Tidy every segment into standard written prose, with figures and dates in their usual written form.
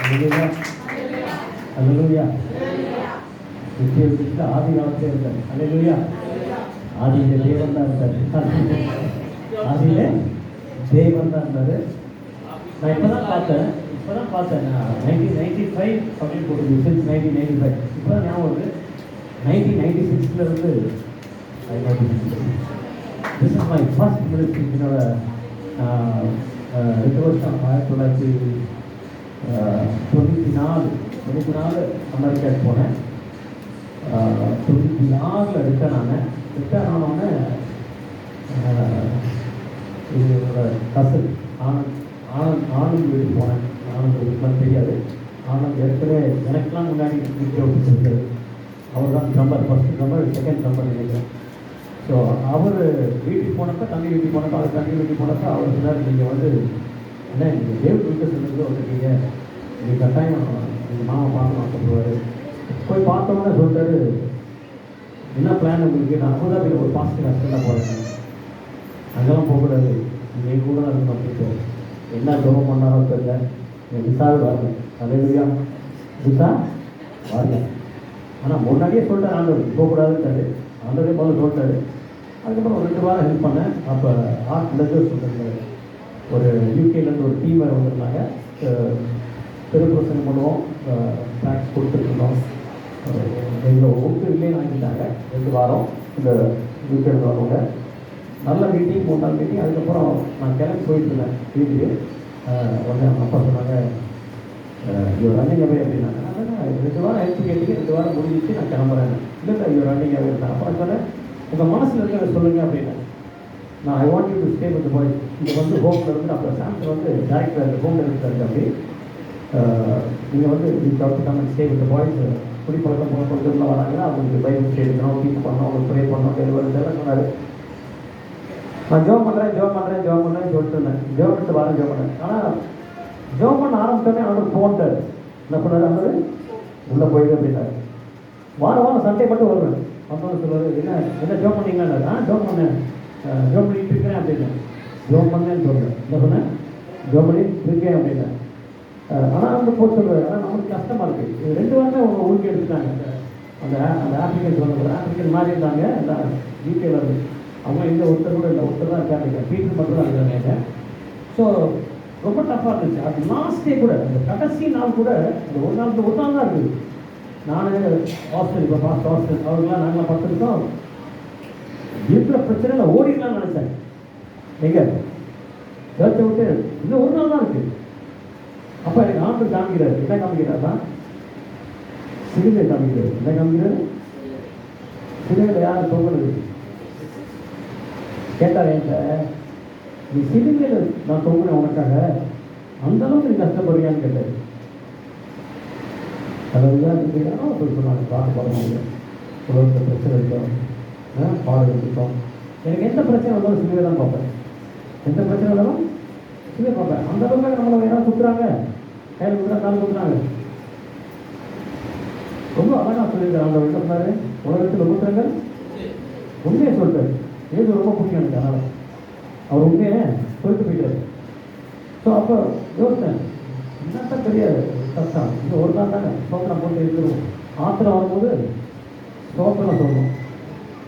அல்லேலூயா அல்லேலூயா. நித்திய விஷயத்தில் ஆதி காலத்தில் இருந்தார். அல்லேலூயா. ஆதியிலே தேவன் தான் இருந்தார். ஆதியிலே தேவன் தான் இருந்தார். நான் இப்போ தான் பார்த்தேன் நான் 1995 அப்படின்னு போட்டு சின்ஸ் 1995 இப்போ தான் ஞாபகம் வருது. 1996 இருந்து this is my first ministry. என்னோட 2 வருஷம் 1994 அமெரிக்காவுக்கு போனேன். 94 ரிட்டர்ன் ஆனோடனே என்னோட கசன் ஆனந்த் வீட்டுக்கு போனேன். ஆனந்த் வீட்டுலாம் தெரியாது. ஆனந்த் ஏற்கனவே எனக்கெல்லாம் முன்னாடி வீட்டில் ஒப்பிச்சிருக்காரு. அவர் தான் ட்ரம்பர், ஃபஸ்ட் ட்ரம்பர், செகண்ட் ட்ரம்பர் நினைக்கிறேன். ஸோ அவர் வீட்டுக்கு போனப்போ, தம்பி வீட்டுக்கு போனப்போ, அவர் தம்பி வீட்டுக்கு போனப்போ அவர் சொன்னார், நீங்கள் வந்து என்ன நீங்கள் தேவ் வில்கர்சனுக்கு வந்துருக்கீங்க, நீங்கள் கட்டாயம் எங்கள் மாமா பார்க்கணும் சொல்லுவார். போய் பார்த்தோன்னே சொல்லிட்டாரு, என்ன பிளான் உங்களுக்கு? நான் அபுதாபியில் ஒரு பாஸ்டர் ஹஸ்பண்டாக போகிறேன், அங்கெல்லாம் போகக்கூடாது, நீங்கள் எங்கள் கூட தான் இருக்கணும் அப்படின்ட்டு. என்ன ஜெபம் பண்ணாரோ தெரியல, என் விசாவே வரல. அல்லேலூயா. விசா வரல. ஆனால் முன்னாடியே சொல்லிட்டார் ஆண்டவர் போகக்கூடாதுன்ட்டாரு. ஆண்டவரே முதல்ல சொல்லிட்டாரு. அதுக்கப்புறம் ஒரு 2 வாரம் ஹெல்ப் பண்ணேன். அப்போ ஆர்ட் லெஜர்ஸ் சொல்லியிருந்தாரு. ஒரு யூகேலேருந்து ஒரு டீம் வேறு வந்திருந்தாங்க. திருப்பிரசனம் பண்ணுவோம், ட்ராக்ஸ் கொடுத்துருக்கோம். எங்கள் ஒன்று இல்லைன்னு வாங்கிட்டாங்க 2 வாரம் இந்த யூகேலேருந்து வரவங்க. நல்ல மீட்டிங், 3 நாள் மீட்டிங். அதுக்கப்புறம் நான் கிளம்பி போயிட்டு இருந்தேன் வீட்டுக்கு. உடனே அவங்க அப்பா சொன்னாங்க, இவர் ரன்னிங் அவே அப்படின்னாங்க. அதனால் 2 வாரம் ஹெல்ப் கேட்டீங்க, 2 வாரம் முடிஞ்சிச்சு, நான் கிளம்புறேன். இல்லை இவர் ரன்னிங் அவே இருந்தாங்க. அப்புறம் சொன்னேன், உங்கள் மனசில் இருக்கிறத சொல்லுங்கள் அப்படின்னா. நான் I want you to stay with boys. இங்கே வந்து ஹோமில் இருந்து அப்புறம் சாம்சன் வந்து டேரக்டர் ஹோமில் இருக்கிறாரு. அப்படி நீங்கள் வந்து கம் ஸ்டே வித் பாய்ஸ். குடிப்பழக்கம் போனப்பொழுதுலாம் வராங்கன்னா அவங்களுக்கு பைபிள் ஸ்டே எடுக்கணும், டீச் பண்ணணும், அவங்களுக்கு ப்ரே பண்ணணும், டெலிவரி இதெல்லாம் சொன்னார். நான் ஜோம் பண்ணுறேன் சொல்லிட்டு இருந்தேன். ஜோம் எடுத்து வரேன், ஜோம் பண்ணேன். ஆனால் ஜோம் பண்ண ஆரம்பித்தோடனே அவர் போன்ட்டார். என்ன பண்ணார்? அவர் உள்ளே போயிடு அப்படின்னாரு. வாரம் சண்டே மட்டும் வருவேன். அப்போ சொல்லுவார், என்ன ஜோம் பண்ணீங்களா? ஜோம் பண்ணேன், ஜோம் பண்ணிட்டு இருக்கிறேன் அப்படின்னு. ஜோம் பண்ணேன்னு சொல்கிறேன். என்ன சொன்னேன்? ஜோம் பண்ணிட்டு இருக்கேன் அப்படின்னு. ஆனால் வந்து போட்டு சொல்லுவார். ஆனால் நமக்கு கஷ்டமாக இருக்குது. 2 வாரமே அவங்க ஊருக்கு எடுத்துட்டாங்க. அந்த ஆப்பிரிக்கன் சொன்ன ஆப்பிரிக்கன் மாதிரி இருந்தாங்க. எல்லாம் யூகேல இருந்து. அவங்க இந்த ஒருத்தர் கூட இல்லை, ஒருத்தர் தான் கேட்டீங்க, பீட்டர் மட்டும் தான் இருந்தாங்க. ஸோ ரொம்ப டஃப்பாக இருந்துச்சு. அது லாஸ்ட் டே கூட, அந்த கடைசி நாள் கூட, அந்த ஒரு நாள் தான் இருக்குது. நான் ஹாஸ்டல், இப்போ பாஸ்ட் ஹாஸ்டல் அவங்களாம் நாங்களாம் பார்த்துருக்கோம். இருக்கிற பிரச்சனையில் ஓடிக்கலாம்னு நினச்சேன். எங்கே சர்ச்சை விட்டு இன்னும் ஒரு நாள் தான் இருக்குது. அப்போ எனக்கு ஆண்டு காமிக்கிறார். என்ன காமிக்கிறார் தான்? சிறுவை காமிக்கிறார். என்ன காமிக்கிறார்? சிறுவையில் யாரும் தொங்குறது கேட்டார் என்கிட்ட, நீ சிறுவையில் நான் தொங்குனேன் உனக்காக, அந்த அளவுக்கு நீ கஷ்டப்படுறியான்னு கேட்டார். அதான் சொல்லி சொன்னாங்க, பாட்டு பாட முடியும், உலகத்தில் பிரச்சனை இருக்கோம், பாடல் இருக்கோம். எனக்கு எந்த பிரச்சனை வந்தாலும் சிறுவை தான் பார்ப்பேன். எந்த பிரச்சனை வந்தாலும் சிறுவை பார்ப்பேன். அந்த அளவுக்கு நம்மளை வேணாலும் குத்துறாங்க, கையில் குத்துறா, கால் குத்துறாங்க. ரொம்ப அழகாக சொல்லியிருக்காரு. அவங்க என்ன சொன்னாரு? உலகத்தில் ஊத்துறங்கள் உண்மையை சொல்லிட்டாரு. ஏது ரொம்ப பிடிக்கும் எனக்கு. அதனால் அவர் உண்மையை சொல்லிட்டு போயிட்டாரு. ஸோ அப்போ யோசித்தேன், என்னத்தான் தெரியாது கஷ்டம், இன்னும் ஒரு நாள் தானே சோத்திரம் போட்டு இருக்கிறோம். ஆத்திரம் வரும்போது சோத்திரம் சொல்லணும்.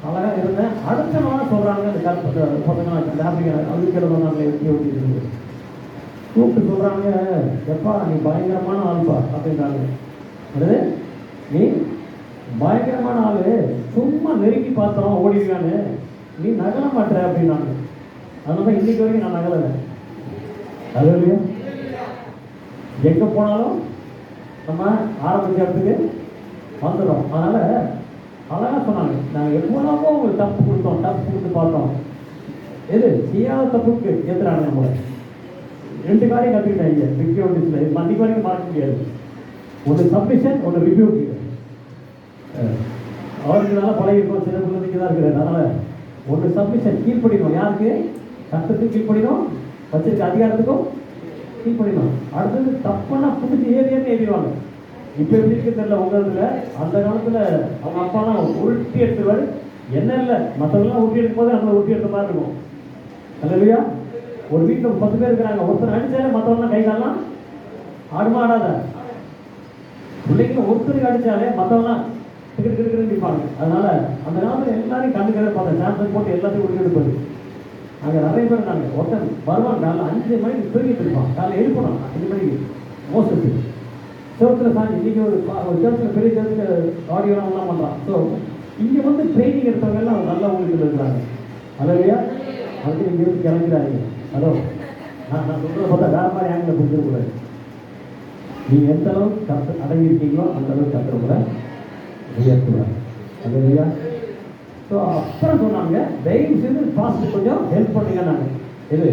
அழகாக இருந்தேன். அடுத்த நாள் சொல்கிறாங்க, இந்த பசங்க அந்த ஆப்பிரிக்கன் அழுக்கிற நாளில் எப்படி ஓட்டிட்டு கூப்பிட்டு சொல்கிறாங்க, எப்பா நீ பயங்கரமான ஆள்பா அப்படின்றாங்க. அது நீ பயங்கரமான ஆள், சும்மா நெருக்கி பார்த்தோம் ஓடிடுவான்னு, நீ நகல மாட்டேற அப்படின்னாங்க. அதனால தான் இன்னைக்கு வரைக்கும் நான் நகலலை. அது எங்கே போனாலும் நம்ம ஆரம்பிச்ச இடத்துக்கு வந்துடும். அதனால் அழகாக சொன்னாங்க, நாங்கள் எப்போனாமோ உங்களுக்கு டஃப் கொடுத்து பார்த்தோம். எது செய்யாத தப்புக்கு ஏற்றுறாங்க. நம்மளை 2 காரியம் கற்றுக்கிட்டாங்க ரிவ்யூ நோட்டீஸில். அன்றைக்கு வரைக்கும் மறக்க முடியாது. ஒன்று சப்மிஷன், ஒன்று ரிவ்யூ. அவருக்கு நல்லா பழகிருக்கோம், சில பிள்ளைக்கு தான் இருக்கிறார். அதனால் ஒன்று சப்மிஷன், கீழ்ப்படிக்கணும். யாருக்கு? சட்டத்துக்கு கீழ்ப்படிக்கணும், வச்சிருக்க அதிகாரத்துக்கும் கீழ்ப்படிக்கணும். அடுத்தது தப்புன்னா பிடிச்சி ஏறிடுவாங்க. இப்போ எப்படி இருக்கு தெரியல உங்க இதில். அந்த காலத்தில் அவங்க அப்பாலாம் உருட்டி எடுத்துருவார். என்ன இல்லை, மற்றவங்களாம் உருட்டி எடுக்கும் போது நம்மளை உருட்டி எடுத்த மாதிரி இருக்கும். அல்லையா? ஒரு வீட்டில் 10 பேர் இருக்கிறாங்க, ஒருத்தர் அடிச்சாலே மற்றவங்களாம் கை காலலாம் ஆடுமா ஆடாத? பிள்ளைங்க ஒருத்தருக்கு அடிச்சாலே மற்றவங்களாம் டிக்கெட் கிட்ட நிற்பாங்க. அதனால அந்த காலத்தில் எல்லாரையும் கண்டு கிட்ட பார்த்தேன். சாம்பிள் போட்டு எல்லாத்தையும் ஒழுங்கு எடுப்பாரு. அங்கே நிறைய பேர் நாங்கள் ஒருத்தர் வருவான் காலையில் 5 மணிக்கு தூங்கிட்டு இருப்பான். காலையில் எழுப்பணும் 5 மணிக்கு மோசத்து சர்ச்சில் சாஞ்சி. இன்றைக்கி ஒரு சர்ச்சில் பெரிய சர்ச்சில் ஆடியோலாம் பண்ணுறான். ஸோ இங்கே வந்து ட்ரைனிங் எடுத்தவங்க எல்லாம் நல்ல ஊழியத்தில் இருக்கிறாங்க. அதையா அதுக்கு இங்கே இருந்து கிளம்பிடாதீங்க. ஹலோ, நான் சொல்கிறத பார்த்தா வேறு மாதிரி ஆங்கில புரிஞ்சிடக்கூடாது. நீங்கள் எந்த அளவுக்கு அடங்கியிருக்கீங்களோ அந்த அளவுக்கு கற்றுக்கூட உயர்த்துவார். அதையா. ஸோ அப்புறம் சொன்னாங்க, தயவு செய்து ஃபாஸ்ட்டு கொஞ்சம் ஹெல்ப் பண்ணுங்க. நாங்கள் இது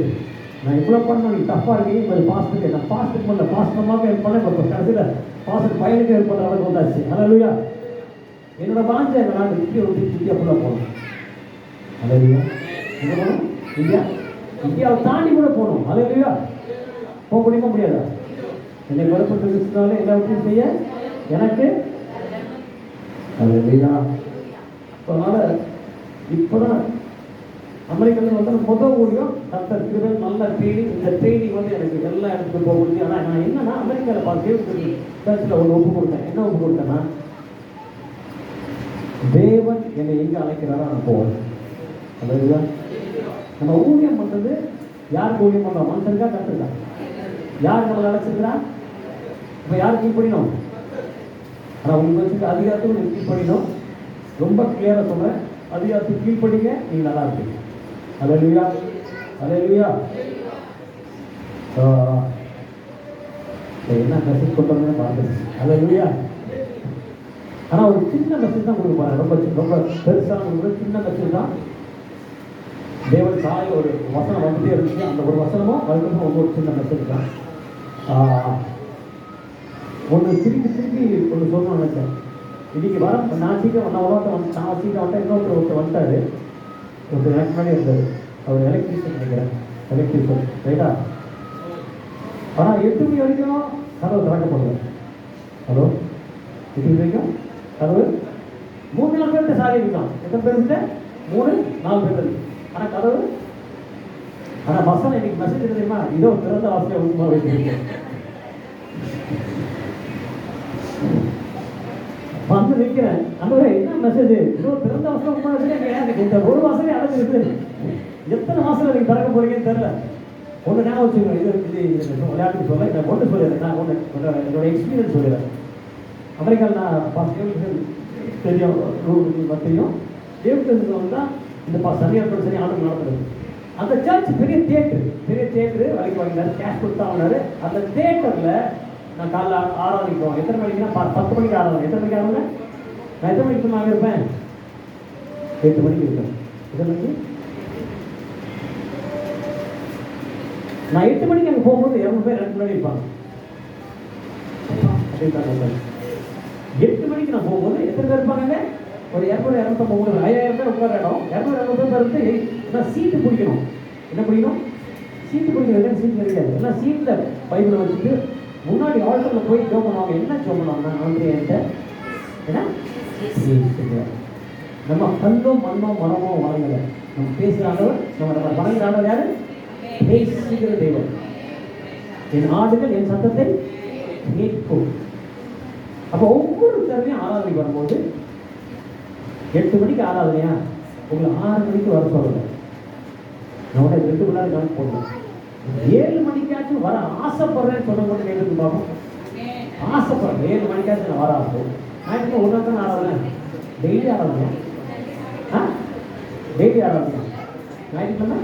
நான் இவ்வளோ பண்ணணும், நீங்கள் டஃப்பாக இருக்கீங்க, கொஞ்சம் ஃபாஸ்ட்டுக்கு நான் ஃபாஸ்ட்டுக்கு பண்ணல, ஃபாஸ்ட்டமாக ஹெல்ப் பண்ணேன். இப்போ கடைசியில் ஃபாஸ்ட்டு பையனுக்கு ஹெல்ப் பண்ணுற அளவுக்கு வந்தாச்சு. அலையா. என்னோட பாஞ்ச எங்கள் நாடு இந்தியா ஃபுல்லாக போகணும். அலையா. எங்கே போகணும்? இந்தியாவை தாண்டி கூட போகணும். அலையா. போக முடியுமா முடியாதா? என்னை குறைப்பட்டிருந்தாலே எல்லாத்தையும் செய்ய எனக்கு அலையா. அதனால் இப்போ தான் அமெரிக்காவில் வந்து முதல் ஊழியம் டாக்டர் கிருபன் நல்ல ட்ரைனிங். இந்த ட்ரைனிங் வந்து எனக்கு எல்லா இடத்துக்கும் போக முடியும். ஆனால் நான் என்னன்னா அமெரிக்காவில் பார்த்து சர்ச்சில் ஒன்று ஒப்பு கொடுத்தேன். என்ன ஒப்பு கொடுத்தேன்னா, தேவன் என்னை எங்கே அழைக்கிறாரோ நான் போவேன். அதாவது நம்ம ஊழியம் பண்ணுறது யாருக்கு ஊழியம் பண்ணுறோம்? மனுஷனுக்கா கற்றுக்கா? யார் நம்மளை அழைச்சிருக்கிறா? இப்போ யாருக்கு கீழ்படினோம்? ஆனால் உங்களுக்கு வச்சுக்க அதிகாரத்துக்கு நீங்கள் கீழ்படினோம். ரொம்ப கிளியராக சொல்கிறேன், அதிகாரத்துக்கு கீழ்படிங்க, நீங்கள் நல்லா இருப்பீங்க. அலையா. அலையா. என்ன மெசேஜ் சொல்கிறதுன்னு பார்த்துங்க. அலையா. ஆனால் ஒரு சின்ன மெசேஜ் தான் கொடுக்க போகிறேன். ரொம்ப பெருசான ஒரு சின்ன மெசேஜ் தான். தேவன் தாய் ஒரு வசனம் வந்துட்டே இருந்துச்சு. அந்த ஒரு வசனமும் அதுக்கப்புறம் ஒவ்வொரு சின்ன மெசேஜ் தான். ஒன்று திருப்பி ஒன்று சொல்லணும்னு நினைச்சேன். இன்றைக்கி வர நான் சீக்கிரம் நான் சீக்கிரம் வந்தேன். ஒருத்தர் வந்துட்டார். ஒருத்தர் எனக்கு முன்னாடி இருந்தார். அவர் எலக்ட்ரிஷியன் நினைக்கிறேன். எலக்ட்ரிஷியன் ரைட்டா. ஆனால் 8 மணி வரைக்கும் கதவு திறக்கப்படுது. ஹலோ, 8 மணி வரைக்கும் கதவு 3-4 பேர்கிட்ட சாரி இருக்கான். எத்தனை பேர் கிட்ட? 3-4 பேர் இருக்கு. ஆனால் கதவு. ஆனால் பசங்க இன்னைக்கு மெசேஜ் தெரியுமா? இதோ திறந்த வாசியை உண்மை வைத்திருக்கேன். வந்து நிற்கிறேன். அந்த என்ன மெசேஜ்? இதோ திறந்த வாசம் உண்மை வச்சுருக்கேன். இந்த ஒரு வாசலே அடைஞ்சிருக்கு. எத்தனை மாதம் நீங்கள் திறக்க போறீங்கன்னு தெரியல. ஒன்று ஞாபகம் வச்சுக்கோங்க. இது விளையாட்டுக்கு சொல்ல நான் ஒன்று சொல்லிடுறேன். நான் என்னோட எக்ஸ்பீரியன்ஸ் சொல்லிடுறேன். அமெரிக்காவில் நான் 10 தெரியும் மத்தையும் தேவத்தனுக்கு வந்தால் இந்த சனியார் சனி ஆண்டு நடத்துறது. அந்த சர்ச் பெரிய தியேட்டரு வரைக்கும் வாங்கினார். கேஷ் கொடுத்தா வாங்கினார். அந்த தியேட்டரில் நான் காலைல ஆராதிப்போம். எத்தனை மணிக்குன்னா 10 மணிக்கு ஆராதனை. எத்தனை மணிக்கு ஆராதனை? நான் எத்தனை மணிக்கு நான் இருப்பேன்? 8 மணிக்கு இருப்பேன். எத்தனை மணிக்கு? நான் 8 மணிக்கு அங்கே போகும்போது 200 பேர் எனக்கு முன்னாடி இருப்பாங்க. 8 மணிக்கு நான் போகும்போது எத்தனை பேர் இருப்பாங்க? ஒரு 200-250 5000 பேர் உட்கார இடம். 200-200 பேர் இருந்து எல்லாம் சீட்டு பிடிக்கணும். என்ன பிடிக்கணும்? சீட்டு பிடிக்கிறது. சீட்டு கிடையாது. எல்லாம் சீட்டில் பைபிளை வச்சுட்டு முன்னாடி ஆல்டரில் போய் ஜோம் பண்ணுவாங்க. என்ன ஜோம் பண்ணுவாங்க? நான் என்கிட்ட ஏன்னா நம்ம கல்லும் மண்ணும் மரமும் வணங்கலை. நம்ம பேசுகிற ஆண்டவர், நம்ம வணங்குற ஆண்டவர் யாரு? பேசுகிற தெய்வம். என் ஆடுகள் என் சத்தத்தை கேட்கும். அப்போ ஒவ்வொரு தடவையும் ஆராதனை வரும்போது 8 மணிக்கு ஆராதனையா உங்களை 6 மணிக்கு வர சொல்லலை. நான் 2 மணி நேரம் கணக்கு போடணும். 7 மணிக்காச்சும் வர ஆசைப்படுறேன்னு சொல்ல மட்டும் கேட்டு பார்ப்போம். ஆசைப்படுறேன் 7 மணிக்காச்சும் நான் வர ஆகும். நான் ஒரு நாள் தான் ஆராதனை. டெய்லி ஆராதனை. டெய்லி ஆராதனை. ஞாயிற்றுக்கிழமை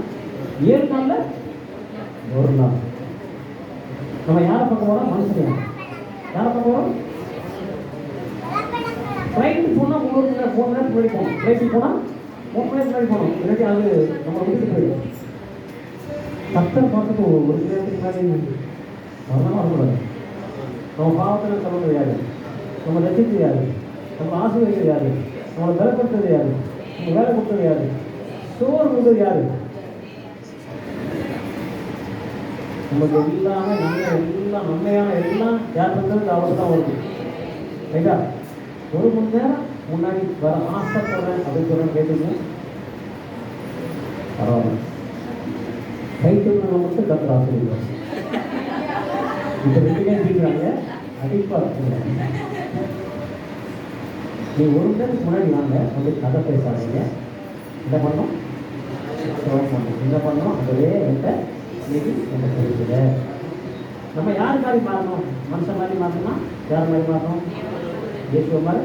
7 நாளில் 1 நாள். நம்ம யாரை பார்க்க போகிறோம்? மனுஷனையா? யாரை பார்க்க போகிறோம்? ஃப்ளைட்டுக்கு போனால் 3 மணி நேரம் 4 நேரத்துக்கு முன்னாடி போகணும். ஃப்ளைட்டுக்கு போனால் 3 மணி நேரத்துக்கு முன்னாடி போகணும். இல்லாட்டி அது நம்ம வீட்டுக்கு போயிடும். கத்தர் பார்த்துட்டு ஒரு நேரத்துக்கு முன்னாடி வரலாமா வரக்கூடாது. நம்ம பாவத்தில் சொல்லுறது யாரு? நம்ம ரசிக்கிறது யாரு? நம்ம ஆசீர்வதிக்கிறது யாரு? நம்மளை பலப்படுத்துறது யாரு? நம்ம வேலை கொடுத்தது யாரு? சோறு கொடுத்தது யாரு? நமக்கு எல்லாமே எல்லாம் நன்மையான எல்லாம் யார் பண்ணுறது? அவர் தான் வருது. ரைட்டா? 1 மணி நேரம் முன்னாடி வர ஆசைப்படுறேன் அப்படின்னு சொல்ல கேட்டுங்க. பரவாயில்ல. கைட்டு மட்டும் கத்துற ஆசிரியர் இப்போ 2 கேம் கேட்குறாங்க. அடிப்பா நீ ஒரு நேரத்துக்கு முன்னாடி வாங்க வந்து கதை பேசாதீங்க. என்ன பண்ணோம் என்ன பண்ணோம் அதுவே என்கிட்ட இன்னைக்கு என்ன தெரியுது. நம்ம யார் மாதிரி மாறணும்? மனுஷன் மாதிரி மாறணும்னா யார் மாதிரி மாறணும்? இயேசுவ மாதிரி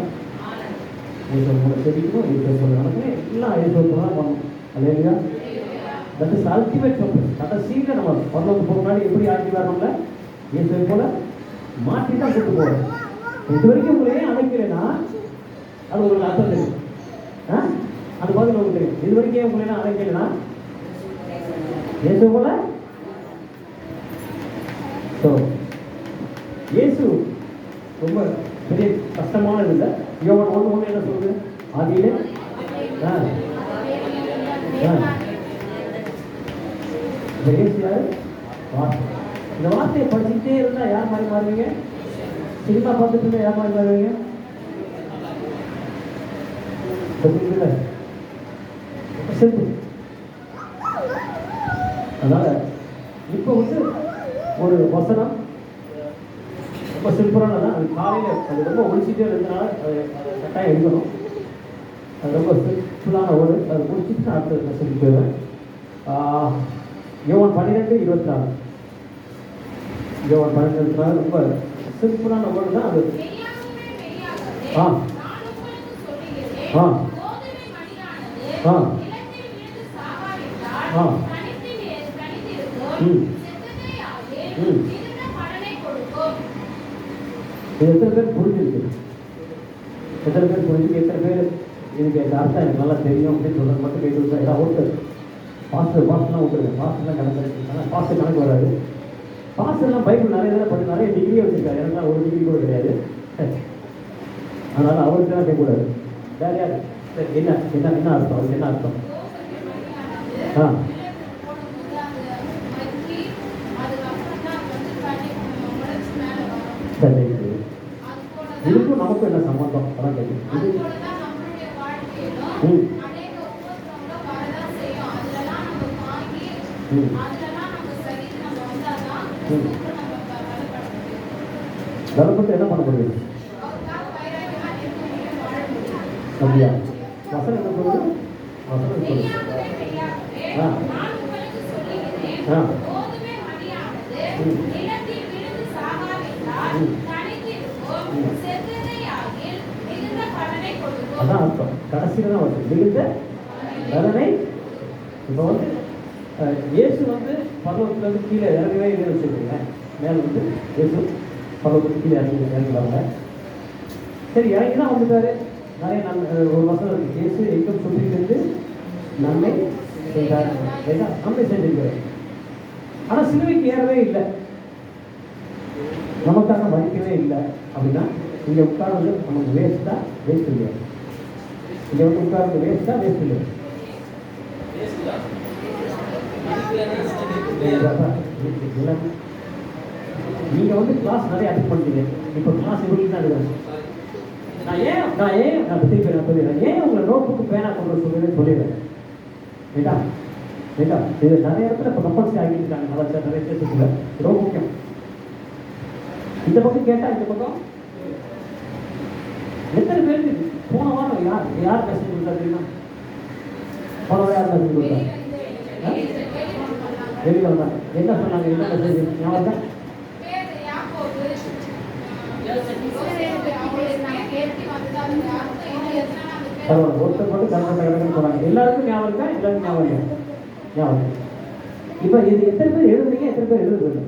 இயேசுவ கூட செடிக்கணும், இயேசுவ கூட நடக்கணும், எல்லாம் இயேசுவ கூட தான் பண்ணணும். Hallelujah. That is ultimate purpose. கடைசியில் நம்ம பரலோகத்துக்கு போக முன்னாடி எப்படி ஆக்கி வரணும்ல இயேசுவை போல மாற்றி தான் கூட்டு போகிறோம். இது வரைக்கும் உங்களை ஏன் அழைக்கலைன்னா அது உங்களுக்கு அர்த்தம் தெரியும். அது பதில் உங்களுக்கு தெரியும். இது வரைக்கும் உங்களை அழைக்கலைன்னா இயேசு போல. ஸோ இயேசு ரொம்ப பெரிய கஷ்டமான இல்லை. யோவான் 1:1 என்ன சொல்லுது? ஆதியிலே இந்த இயேசு யாரு? வார்த்தை. இந்த வார்த்தையை படிச்சுட்டே இருந்தால் யார் மாதிரி மாறுவீங்க? சினிமா பார்த்துட்டு இருந்தால் யார் மாதிரி மாறுவீங்க? அதனால இப்போ வந்து ஒரு வசனம் ரொம்ப சிம்பிளானதான். அது காலையில் அது ரொம்ப ஒழிச்சிட்டே இருந்ததுனால அது கட்டாயம் எழுதணும். அது ரொம்ப சிம்பிளான ஒரு அது முடிச்சுட்டு நான் அடுத்த மெசேஜ் போயிடுவேன். யோவான் 12:24. யோவான் 12:24 ரொம்ப சிம்பிளான வேர்டு தான் அது. ஆ ஆ ஆ ஆ இது எத்தனை பேர் புரிஞ்சிருக்கு? எத்தனை பேர் புரிஞ்சுக்கு? எத்தனை பேர் இதுக்கு எங்கள் அர்த்தம் எனக்கு நல்லா தெரியும் அப்படின்னு சொல்கிறது மட்டும் கேட்டு விட்டா ஏதாவது ஒருத்தர் பாஸ்டர்லாம் விட்டுருங்க. பாஸ்டர்லாம் கணக்கு பாஸ்டர் கணக்கு வராது. பாஸ்டர்லாம் பைபிள் நிறைய தடவை பண்ணி நிறைய டிகிரியே வச்சுருக்காரு. எனக்குலாம் ஒரு டிகிரி கூட கிடையாது. அதனால் அவருக்கு தான் கேட்கக்கூடாது. வேறு யார்? என்ன என்ன என்ன அர்த்தம்? அதுக்கு என்ன அர்த்தம்? ஆ சரி, இதுக்கும் நமக்கும் என்ன சம்பந்தம்? அதான் கேட்குது. பலப்பட்டு என்ன பண்ண முடியும்? அப்படியா? வசனம் என்ன சொல்லுது? வசனம் சொல்லுது. ஆ ஆ அதான் அர்த்தம். கடைசியில் தான் வருது மிகுந்த பலனை. இப்போ வந்து இயேசு வந்து பரலோகத்துலேருந்து கீழே இறங்கவே இல்லை வச்சுருக்கீங்க. மேலே வந்து இயேசு பரலோகத்துக்கு கீழே இறங்குவாங்க. சரி, இறங்கி தான் வந்துட்டாரு. நிறைய ஒரு வசனம் இருக்கு. இயேசு எங்கும் சுற்றிலிருந்து நன்மை செய்தார். நன்மை செஞ்சிருக்காரு. ஆனால் சிலுவைக்கு ஏறவே இல்லை, நமக்காக மதிக்கவே இல்லை. அப்படின்னா இங்கே உட்கார்ந்து நமக்கு வேஸ்டா? வேஸ்ட் இல்லையா? இங்கே வந்து உட்கார்ந்து வேஸ்டா? வேஸ்ட் இல்லையா? நீங்கள் வந்து கிளாஸ் நிறைய அட்டெண்ட் பண்ணிட்டீங்க. இப்போ கிளாஸ் இவங்களுக்கு தான் எடுக்கிறேன். நான் சொல்லிடுறேன். ஏன் உங்களை நோட் புக்கு பேனா கொண்டு சொல்லிடுறேன். ஏண்டா ஏண்டா இது நிறைய இடத்துல இப்போ கம்பல்சரி ஆகியிருக்காங்க. நல்லா நிறைய பேசுறதுல ரொம்ப முக்கியம். இந்த பக்கம் கேட்டால் இந்த பக்கம் எத்தனை பேருக்கு போன வாரம் யார் மெசேஜ் கொடுத்தா தெரியுமா? போன வாரம் யார் மெசேஜ் கொடுத்தா? வெளியில் வந்தாங்க. என்ன சொன்னாங்க? என்ன மெசேஜ் ஞாபகம்? பரவாயில்ல, ஒருத்தர் மட்டும் கரெக்டாக போனாங்க. எல்லாருக்கும் ஞாபகம் இருக்கா? எல்லாருக்கும் ஞாபகம் இல்லையா? ஞாபகம். இப்போ இது எத்தனை பேர் எழுதுறீங்க? எத்தனை பேர் எழுதுறது?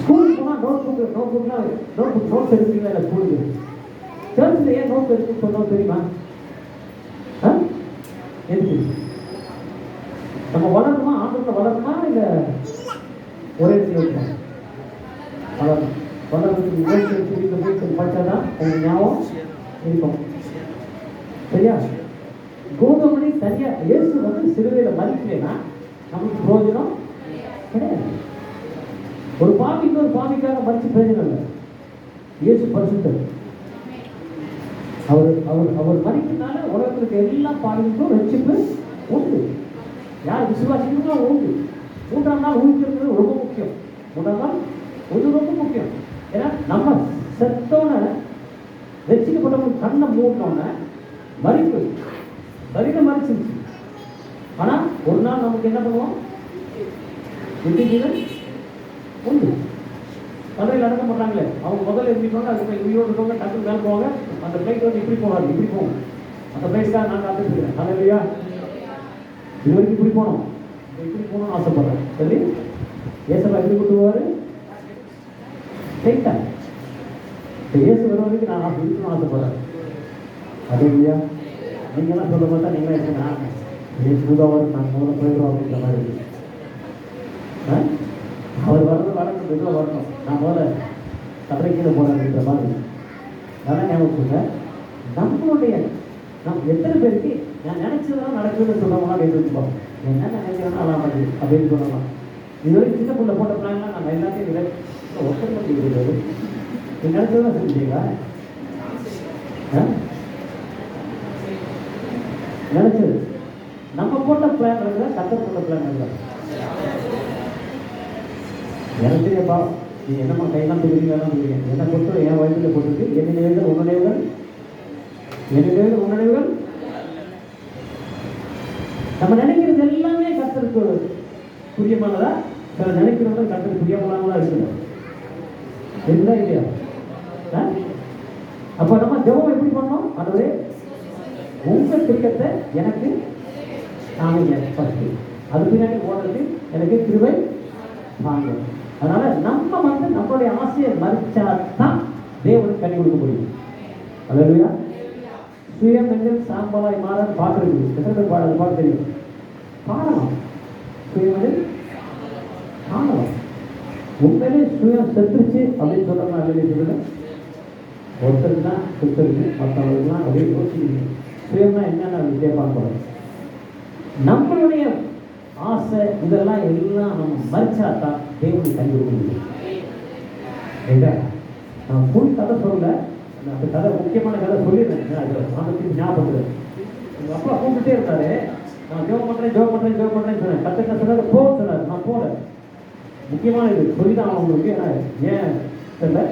ஸ்கூலுக்கு போனால் நோட்ஸ் எடுக்கிறீங்களா? இல்லை ஸ்கூலுக்கு சர்ச்சில் ஏன் நோட்ஸ் எடுத்து சொன்னோம் தெரியுமா? எதுக்கு? நம்ம வளரணுமா? ஆண்டுல வளரணுமா? இல்லை ஒரே இடத்துல வளரணும். வளர்றதுக்கு வீட்டில் படித்தா தான் உங்களுக்கு ஞாபகம் இருக்கும். சரியா? கோதுமணி சரியா இயேசு வந்து சிலுவையில் மதிக்கலைன்னா நமக்கு பிரயோஜனம் கிடையாது. ஒரு பாவிக்கு ஒரு பாவிக்காக மதிச்சு பிரயோஜனம் இல்லை. இயேசு பரிசுத்தர். அவர் மதிக்கிறதுனால உலகத்திற்கு எல்லா பாவிக்கும் ரட்சிப்பு உண்டு. யார் விசுவாசிக்கிறோம் உண்டு. 3ஆம் நாள் ஊழிக்கிறது ரொம்ப முக்கியம். 3ஆம் நாள் ரொம்ப முக்கியம். ஏன்னா நம்ம செத்தோன்னு ரட்சிக்கப்பட்டவங்க கண்ணை மூடினோன்னு மறிப்பு சரீரம் மறிச்சிருச்சு. ஆனால் ஒரு நாள் நமக்கு என்ன பண்ணுவோம்? நித்திய ஜீவன் உண்டு. கதையில் அடக்க மாட்டாங்களே, அவங்க முதல்ல இருந்துப்பாங்க, அதுக்கு உயிரோடு இருக்கவங்க டக்கு மேலே போவாங்க. அந்த பிளைட் வந்து இப்படி போகாது, இப்படி போகும். அந்த பிளைட்காக நான் காத்துருக்கிறேன். அது இல்லையா, இது வரைக்கும் இப்படி போனோம், இப்படி போகணும்னு ஆசைப்படுறேன். சரி, ஏசப்பா எப்படி கொண்டு போவார்? ஸ்ட்ரைட்டா இயேசு வர வரைக்கும் நான் இருக்கணும்னு ஆசைப்படுறேன். அது இல்லையா, நீங்களாம் சொல்ல மாட்டா நீங்களே இருக்கா ஏன் புதாவாரு நான் முதல்ல போயிடுவோம் அப்படின்ற மாதிரி இருக்கு. அவர் வர்றது வரணும், இதில் வரணும், நான் முதல்ல கதை கீழே போகிறேன் அப்படின்ற மாதிரி. அதான் ஞாபகம் நம்மளுடைய எத்தனை பேருக்கு நான் நினைச்சதெல்லாம் நடக்குதுன்னு சொல்லுவாங்களா இருந்துப்போம். என்ன நினைக்கிறேன்னா அதான் நடக்குது அப்படின்னு சொல்லலாம். இது வரைக்கும் சின்ன பிள்ளை போட்ட பிளான்லாம் நம்ம எல்லாத்தையும் ஒருத்தர் பண்ணி இருக்கிறது. நீ நினைச்சதான் செஞ்சீங்களா? நினைச்சது நம்ம போட்ட பிளான் இருக்குதா, கத்தர் போட்ட பிளான் இருக்குதா? எனக்கு தெரியப்பா, நீ என்னம்மா கையெல்லாம் தெரியுங்க, எல்லாம் தெரியுங்க. என்னை பொறுத்தவரை என் வயதில் போட்டுருக்கு. என் நினைவுகள் உன் நினைவுகள், என் நினைவுகள் உன் நினைவுகள். நம்ம நினைக்கிறது எல்லாமே கத்தருக்கு புரியமானதா? சில நினைக்கிறது கத்தருக்கு புரியமானதா இருக்குது. இருந்தா இல்லையா? அப்ப நம்ம ஜெபம் எப்படி பண்ணோம்? அதுவே உங்க திட்டத்தை எனக்கு காமிங்க ஃபர்ஸ்ட், அது பின்னாடி ஓடுறது எனக்கு கிருபை வாங்க. அதனால நம்ம வந்து நம்மளுடைய ஆசையை மறிச்சாதான் தேவனுக்கு கனி கொடுக்க முடியும். அல்லேலூயா. சுயமெங்கில் சாம்பலாய் மாற பாட்டு இருக்குது. எத்தனை பாடல் பாட்டு தெரியும்? பாடலாம். சுயமெங்கில் காணலாம். உண்மையிலே சுயம் செத்துருச்சு அப்படின்னு சொல்றோம்னா சொல்லுங்க. ஒருத்தருக்கு தான் செத்துருக்கு, மற்றவங்களுக்குலாம் அப்படியே யோசிக்கிறீங்க. சுயம்னா என்னென்ன கேட்பாங்க போல. நம்மளுடைய ஆசை இதெல்லாம் எல்லாம் நம்ம மறிச்சாதான் தேவனுக்கு கனி கொடுக்க முடியும். நான் ஃபுல் கதை சொல்லல, அந்த கதை முக்கியமான கதை சொல்லிடுறேன். அது ஞாபகம். எங்கள் அப்பா கூப்பிட்டே இருந்தாரு, நான் ஜோப் பண்ணுறேன் சொன்னேன். கற்றுக்க சொன்னாரு, போக சொன்னார். நான் போகல. முக்கியமான இது சொல்லிதான் அவங்களுக்கு. ஏன் தெரியல,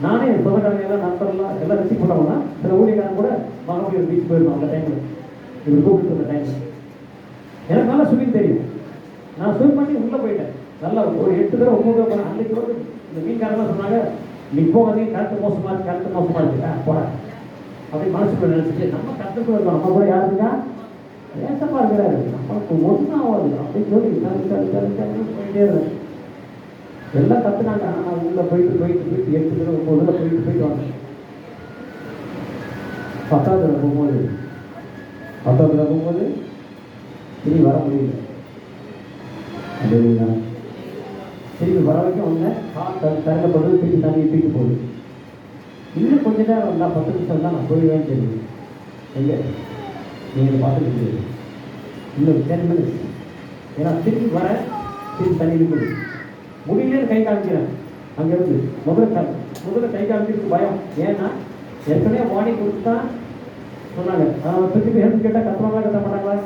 நானே சொந்தக்காரங்க எல்லாம் நண்பர்லாம் எல்லாம் ரிசீவ் பண்ணுவாங்கன்னா சில ஊழியக்காரன் கூட மகாபலிபுரம் பீச் போயிருந்தோம். அந்த டைமில் இவர் கூப்பிட்டு அந்த டைமில் எனக்கு நல்லா ஸ்விமிங் தெரியும். நான் ஸ்விம் பண்ணி உள்ளே போயிட்டேன். நல்லா ஒரு 8 தடவை 9 தடவை போனேன். அன்றைக்கு வந்து இந்த மீன்காரெல்லாம் சொன்னாங்க, நீ போகாதே, கருத்து மோசமாக இருக்கு போட அப்படி மனசுக்குள்ள நினச்சிட்டு நம்ம கற்றுக்குள்ள இருக்கோம். நம்ம கூட யாருக்கா வேசமாக இருக்கிறாரு, நமக்கு ஒன்றும் ஆகாது அப்படின்னு சொல்லி போயிட்டே இருந்தேன். எல்லாம் கற்றுனாங்க. ஆனால் உள்ளே போயிட்டு 8 தடவை 9 தடவை போயிட்டு வாங்க. 10வது தடவை போகும்போது திரும்பி வர முடியல. அப்படின்னா திரும்பி வர வரைக்கும் வந்தேன். திறக்கப்படுறது திரும்பி தண்ணி தூக்கி போகுது. இன்னும் கொஞ்ச நேரம் வந்தால் 10 நிமிஷம் தான் நான் போயிடுவேன்னு தெரியும். எங்கே நீங்கள் பார்த்துட்டு இன்னும் 10 மினிட்ஸ். ஏன்னா திரும்பி வர திரும்பி தண்ணி இருக்குது. முடியலன்னு கை காமிக்கிறேன். அங்கேருந்து முதல்ல கை காமிக்கிறதுக்கு பயம். ஏன்னா ஏற்கனவே வார்னிங் கொடுத்தா சொன்னாங்க. திருப்பி ஹெல்ப் கேட்டால் கத்துவாங்களா கத்த மாட்டாங்களா?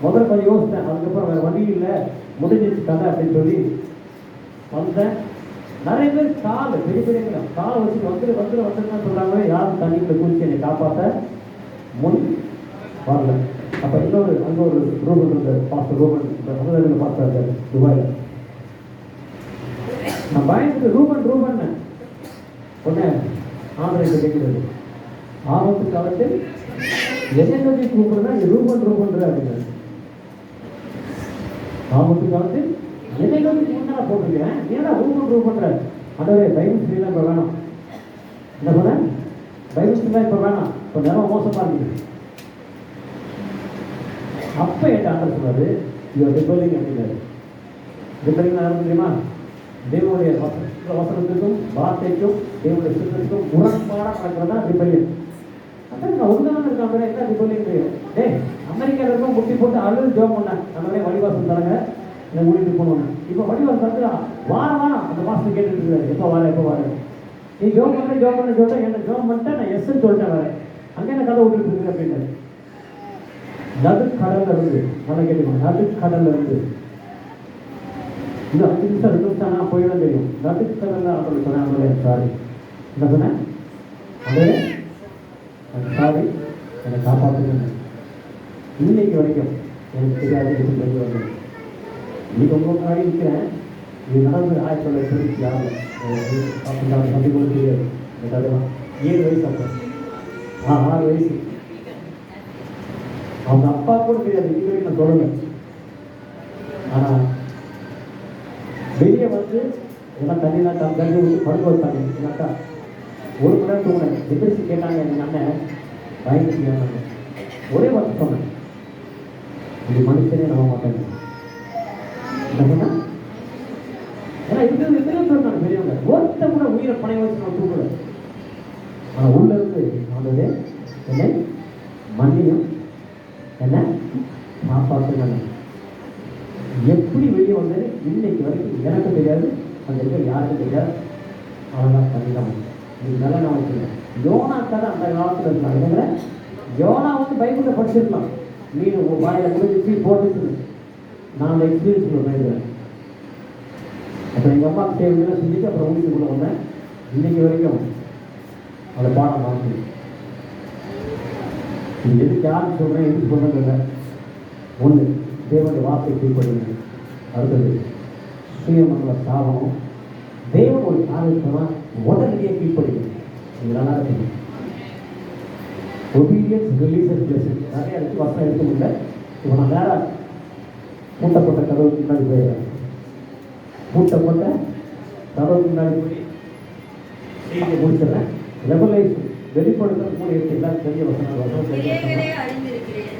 முதல்ல கொஞ்சம் யோசித்தேன். அதுக்கப்புறம் வேறு வழி இல்லை, முடிஞ்சிச்சு கதை அப்படின்னு சொல்லி வந்தேன். நிறைய பேர் பெரிய காலை வச்சு வந்துருன்னு சொல்கிறாங்க. யாரும் தண்ணிக்குள்ள குளிச்சு என்னை காப்பாற்ற முன் வரல. அப்போ இன்னொரு அங்கே ஒரு ரூபன் இருந்தார், பாஸ்டர் ரூபன், இந்த முதலில் பாஸ்டர் இருக்கார் துபாயில். நான் பயந்துட்டு ரூபன் உடனே ஆந்திரத்தை கேட்கிறது. ஆபத்து காலத்தில் என்ன சொல்லி கூப்பிடுறா, நீ ரூபன்ற அப்படிங்கிறது. ஆபத்து காலத்தில் என்னை நோக்கி முன்னால போட்டிருக்கேன், ஏன்னா ரூபன்ற அதோட பைபிள் ஸ்ரீலாம் இப்போ வேணாம். என்ன பண்ண பைபிள் ஸ்ரீலாம் இப்போ வேணாம், இப்போ நேரம் மோசமாக இருக்குது. அப்போ என்கிட்ட ஆண்டர் சொன்னாரு, இவர் ரிபலிங் அப்படிங்கிறாரு. ரிபலிங் யாரும் தெரியுமா? தேவனுடைய வசனத்துக்கும் வார்த்தைக்கும் தேவனுடைய சித்தத்துக்கும் முரண்பாடாக நடக்கிறதா ரிபலியன். அதான் உண்மையான இருக்காங்க. என்ன ரிபலியன் தெரியும்? அமெரிக்காவில் இருக்கும் முட்டி போட்டு அழுது ஜோம் பண்ணேன். நம்மளே வடிவாசம் தரங்க, இந்த ஊழிட்டு போனோன்னு. இப்போ வடிவாசம் தரது வாரம் அந்த மாதத்துக்கு கேட்டுட்டு இருக்காரு, எப்போ வார நீ ஜோம் பண்ண சொல்லிட்டேன். என்ன ஜோம் பண்ணிட்டேன், நான் எஸ்ன்னு சொல்லிட்டேன். வேற அங்கே என்ன கதை விட்டுட்டு இருக்கு அப்படின்னு. நடுக்கடல்ல இருந்து நல்லா கேட்டுக்கணும், நடுக்கடல்ல இருந்து இன்னும் 5 நிமிஷம் 2 நிமிஷம் நான் போயிடும் தெரியும். நடுக்கடல்ல அப்படி சொன்னாங்க. சாரி. என்ன சொன்னேன்? ஆண்டவரே எனக்கு சாரி, என்னை காப்பாற்றுங்க. இன்னைக்கு வரைக்கும் எனக்கு தெரியாது இது தெரிய வந்தது. இன்னைக்கு உங்க முன்னாடி இருக்கிறேன். இது நடந்தது 1996 அப்படி தம்பி கூட தெரியாது. எனக்கு அதெல்லாம் 7 வயசு அப்போ 6 வயசு. அவங்க அப்பா கூட தெரியாது, இது வரைக்கும் நான் சொல்லலை. ஆனால் வெளியே வந்து எல்லாம் தண்ணிலாம் தண்ணி ஊற்றி படுக்க வச்சாங்க. எங்கள் அக்கா 1 மணி நேரம் தூங்கினேன். எதிர்த்து கேட்டாங்க எங்கள் அண்ணன் பயந்துட்டாங்க. ஒரே வார்த்தை சொன்னேன், இது மனுஷனே நம்ப மாட்டாங்க. என்ன சொன்னா? ஏன்னா இதுல சொன்னாங்க பெரியவங்க, ஒருத்த கூட உயிரை பணைய வச்சு நான் தூக்கல. ஆனால் உள்ள இருந்து ஆண்டவரே என்னை மண்ணியும் என்ன காப்பாற்றுங்க. எப்படி வெளியே வந்தது இன்னைக்கு வரைக்கும் எனக்கு தெரியாது, அந்த இடத்துல யாருக்கும் தெரியாது. அவ்வளோதான் பண்ணிதான். இது நல்லா நான் வச்சுருக்கேன். யோனாக்காக அந்த காலத்தில் இருக்கலாம். இல்லைங்களா? யோனா வந்து பைபிளில் படிச்சிருக்கலாம். மீன் வாயில் முடிஞ்சு போட்டுட்டு நான் அந்த எக்ஸ்பீரியன்ஸ் சொல்கிறேன். அப்புறம் எங்கள் அம்மா தேவையெல்லாம் செஞ்சுட்டு அப்புறம் வீட்டுக்குள்ளே வந்தேன். இன்னைக்கு வரைக்கும் அந்த பாடம் மாற்றி இது எதுக்கு யாருக்கு சொல்கிறேன், எதுக்கு சொல்கிறேன்னு ஒன்று தேவனுடைய வார்த்தை கீழ்ப்படுங்க. அடுத்தது சுயமங்கள சாதனம். தேவன் ஒரு காரியத்தை உடனடியாக கீழ்ப்படுங்க. இது நல்லா இருக்கு. ஒபீடியன்ஸ் ரிலீசஸ் பிளஸஸ் நிறைய இடத்துக்கு வசனம் எடுக்க முடியல. இப்போ நான் வேற பூட்டப்பட்ட கதவுக்கு முன்னாடி போயிடுறேன். பூட்டப்பட்ட கதவுக்கு முன்னாடி போய் செய்தியை முடிச்சிடறேன். ரெவலேஷன் வெளிப்படுத்தல் 3:8 எல்லாரும் பெரிய வசனம்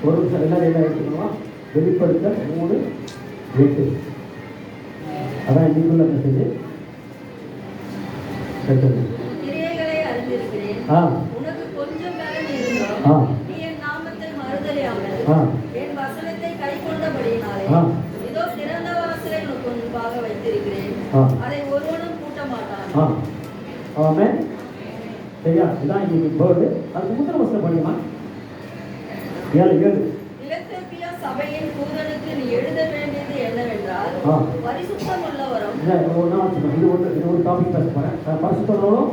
ஒரு நிமிஷம் எல்லாரும் என்ன எடுத்துக்கணும். வெளிப்படுத்தல் 3:8 அதான் இன்னைக்குள்ள மெசேஜ். சரியா? இதான் இன்னைக்கு பேர்டு. அதுக்கு முதல் வசனம் படிமா. 7 சபையின் தூதனுக்கு நீ எழுத வேண்டியது என்னவென்றால், பரிசுத்தம் உள்ளவரும் இது ஒரு டாபிக் பேச போறேன். பரிசுத்தமுள்ளவரும்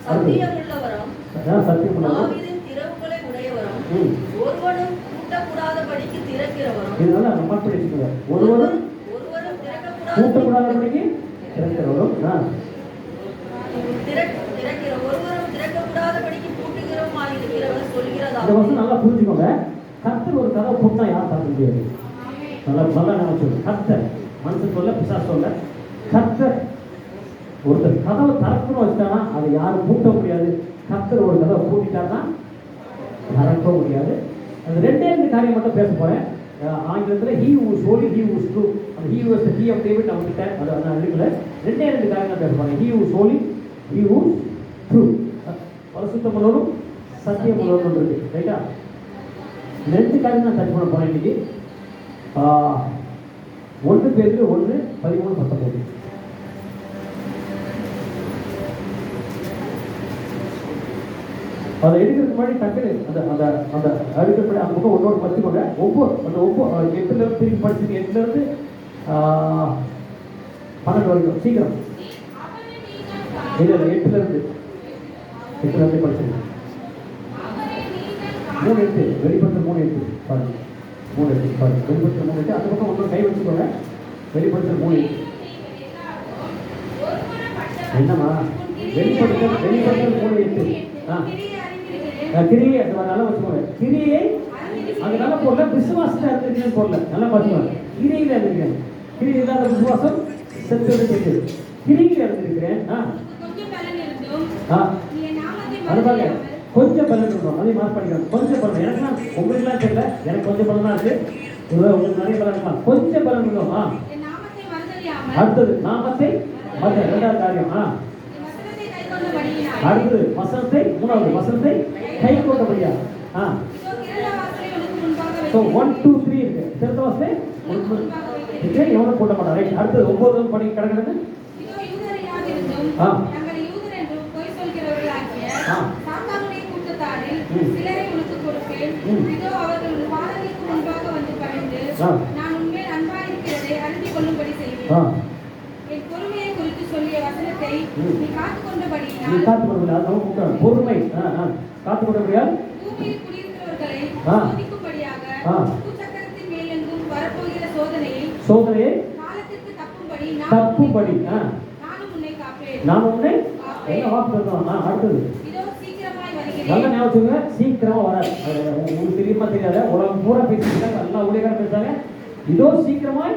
சத்தியம் உள்ளவரும் தாவீதின் திறவுகளை உடையவரும் ஒருவனும் பூட்டக்கூடாதபடிக்கு திறக்கிறவரும். இதனால நம்ம படிச்சுக்கோங்க. ஒருவரும் பூட்டக்கூடாதபடிக்கு திறக்கிறவரும் ஒருவரும் திறக்கக்கூடாதபடிக்கு பூட்டுகிறவருமாய் இருக்கிறவர் சொல்கிறதா. இந்த வசனம் நல்லா புரிஞ்சுக்கோங்க. கர்த்தர் ஒரு கதவை போட்டா யாரும் பார்க்க முடியாது. நல்லா நினைச்சு கர்த்தர் மனுஷன் சொல்ல பிசாசு சொல்ல கர்த்தர் ஒருத்தர் கதவை திறக்கணும் வச்சுட்டானா அதை யாரும் பூட்ட முடியாது. கர்த்தர் ஒரு கதவை பூட்டிட்டாருன்னா திறக்க முடியாது. அது 2 காரியம் மட்டும் பேச போறேன். ஆங்கிலத்தில் he who is holy, he who is true, and he who is the key of David நான் விட்டேன். அது நான் இருக்குல்ல 2 காரியம் தான் பேச போறேன். he who is holy, he who is true. பரிசுத்தமுள்ளவரும் சத்தியமுள்ளவரும் இருக்கு. ரைட்டா? 2 காரியம் தான் டச் பண்ண போறேன் இன்னைக்கு. 1 பேதுரு 1:13-19. அதை எடுக்கிறதுக்கு முன்னாடி டக்குனு அந்த அறிவிக்கப்படி அந்த பக்கம் ஒன்னோடு படிச்சுக்கோங்க. ஒவ்வொரு 8 திருப்பி படிச்சுட்டு 8 12 வரைக்கும் சீக்கிரம். இல்லை 8 படிச்சுங்க. 3:8 வெளிப்படுத்த 3:8 பாருங்க. 3:8 பாருங்க. வெளிப்படுத்த 3:8 அந்த பக்கம் ஒன்றும் கை வச்சுக்கோங்க. வெளிப்படுத்த 3:8 என்னம்மா வெளிப்படுத்த 3:8 கிரியை நல்லா வச்சுக்கோங்க. கிரியை அது நல்லா போடல, விசுவாசத்தை அறிஞ்சிருக்கேன்னு போடல. நல்லா பார்த்துக்கோங்க. கிரியில இருந்திருக்கேன். கிரியை இல்லாத விசுவாசம் செத்து கிரியில இருந்திருக்கிறேன். அது பாருங்க கொஞ்சம் பலன் இருக்கும். அதையும் மார்க் பண்ணிக்கணும். கொஞ்சம் பலன் எனக்குலாம் உங்களுக்குலாம் தெரியல, எனக்கு கொஞ்சம் பலன் தான் இருக்கு. உங்களுக்கு நிறைய பலன் இருக்கலாம். கொஞ்சம் பலன் இருக்கும். அடுத்தது நாமத்தை மற்ற 2வது காரியம். அடுத்தது வசனத்தை 3வது வசனத்தை கை கொண்டபடியா. 1 2 3 இருக்கு. சிறந்த வாசனை எவனும் போட்ட மாட்டான். ரைட். அடுத்தது 9 படி கிடக்கிறது. நான் உண்மையில் அன்பாயிருக்கிறதை அறிந்து கொள்ளும்படி செய்வேன். என் பொறுமையை குறித்து சொல்லிய வசனத்தை நீ காத்துக்கொண்டபடி நீ காத்துக்கொண்டபடி அது ரொம்ப முக்கியம். பொறுமை. காத்துக்கொண்டபடியால் பூமியில் குடியிருக்கிறவர்களை ஆ. சோதிக்கும்படியாக ஆ. பூச்சக்கரத்தின் மேல் எங்கும் வரப்போகிற சோதனையை காலத்திற்கு தப்பும்படி தப்பும்படி நானும் உன்னை காப்பேன். நான் உன்னை என்ன வாக்கு சொல்றோம்? அடுத்தது இதோ சீக்கிரமாய் நல்ல வருகிறேன். ஞாபகம் வச்சுக்கோங்க. சீக்கிரமா வராது. உங்களுக்கு தெரியுமா தெரியாத உலகம் பூரா பேசிக்கிறாங்க, எல்லா ஊழியக்காரரும் பேசுறாங்க. இதோ சீக்கிரமாய்